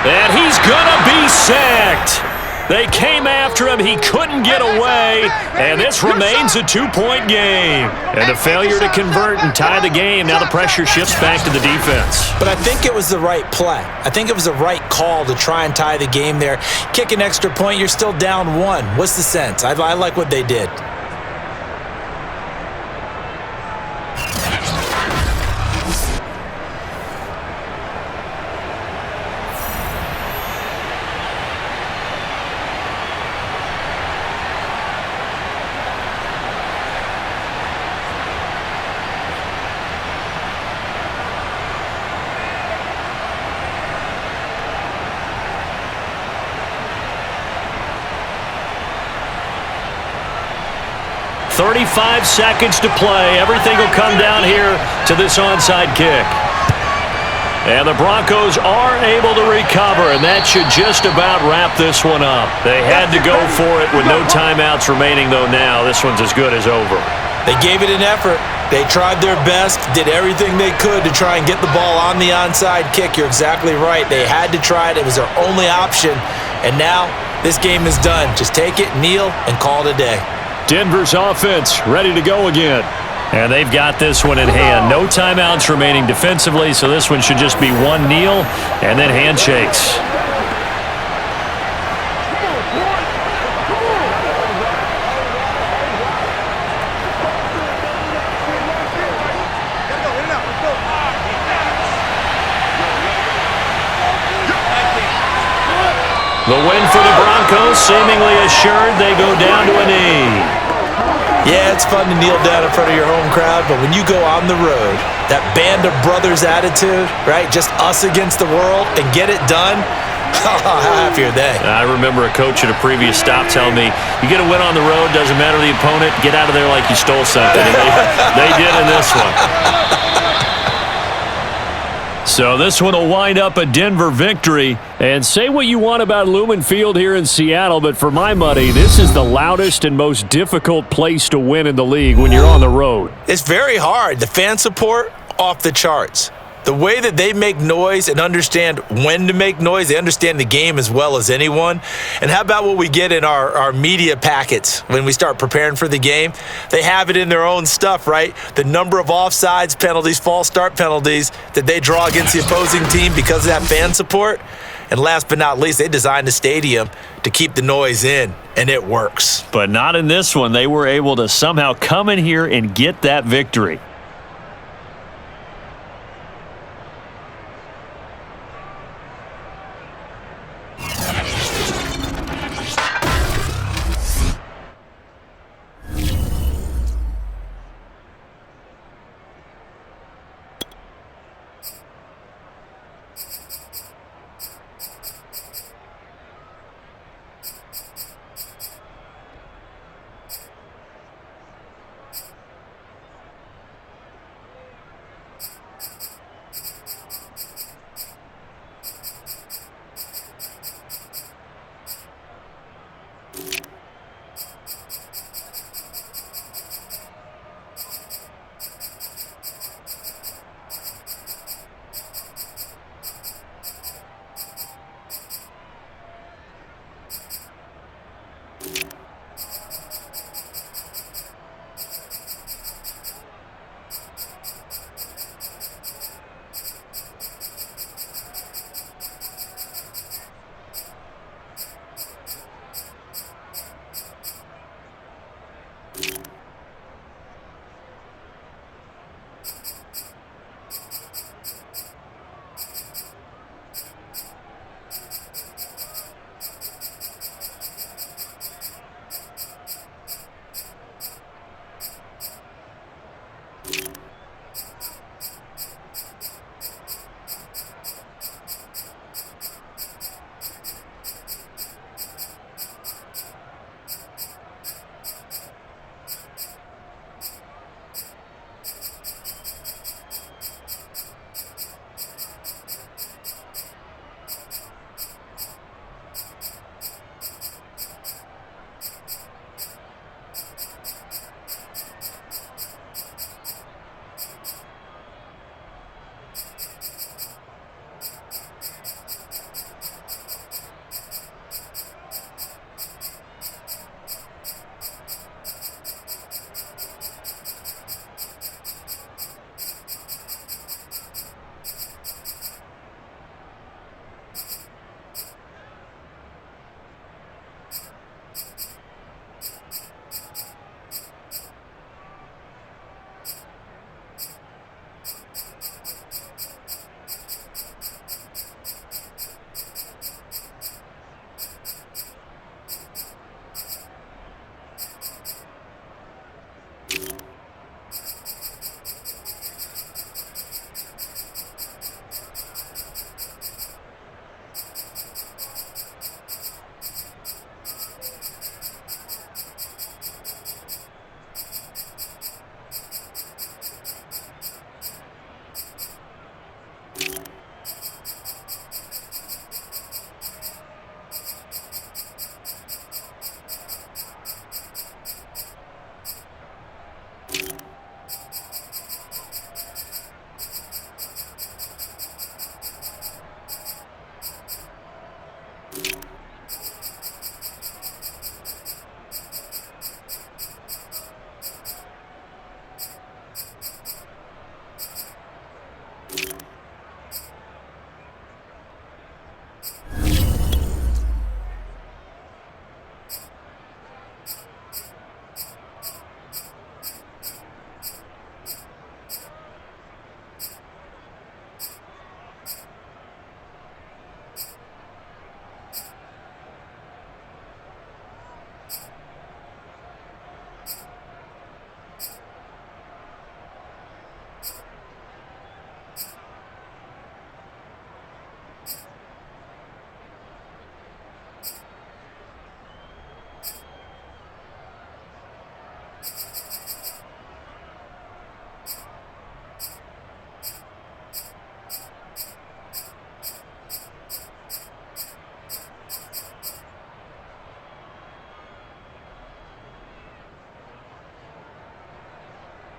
And he's gonna be sacked. They came after him. He couldn't get away. And this remains a 2-point game. And a failure to convert and tie the game. Now the pressure shifts back to the defense. But I think it was the right play. I think it was the right call to try and tie the game there. Kick an extra point, you're still down 1. What's the sense? I like what they did. .35 seconds to play. Everything will come down here to this onside kick. And the Broncos are able to recover, and that should just about wrap this one up. They had to go for it with no timeouts remaining, though now. This one's as good as over. They gave it an effort. They tried their best, did everything they could to try and get the ball on the onside kick. You're exactly right. They had to try it. It was their only option. And now this game is done. Just take it, kneel, and call it a day. Denver's offense ready to go again. And they've got this one in hand. No timeouts remaining defensively, so this one should just be one kneel and then handshakes. The win for the Broncos, seemingly assured. They go down to a knee. Yeah, it's fun to kneel down in front of your home crowd, but when you go on the road, that band of brothers attitude, right? Just us against the world and get it done. How happy are they? I remember a coach at a previous stop telling me, you get a win on the road, doesn't matter the opponent, get out of there like you stole something. And they did in this one. So this one will wind up a Denver victory. And say what you want about Lumen Field here in Seattle, but for my money, this is the loudest and most difficult place to win in the league when you're on the road. It's very hard. The fan support, off the charts. The way that they make noise and understand when to make noise, they understand the game as well as anyone. And how about what we get in our media packets when we start preparing for the game? They have it in their own stuff, right? The number of offsides penalties, false start penalties that they draw against the opposing team because of that fan support. And last but not least, they designed the stadium to keep the noise in, and it works. But not in this one. They were able to somehow come in here and get that victory.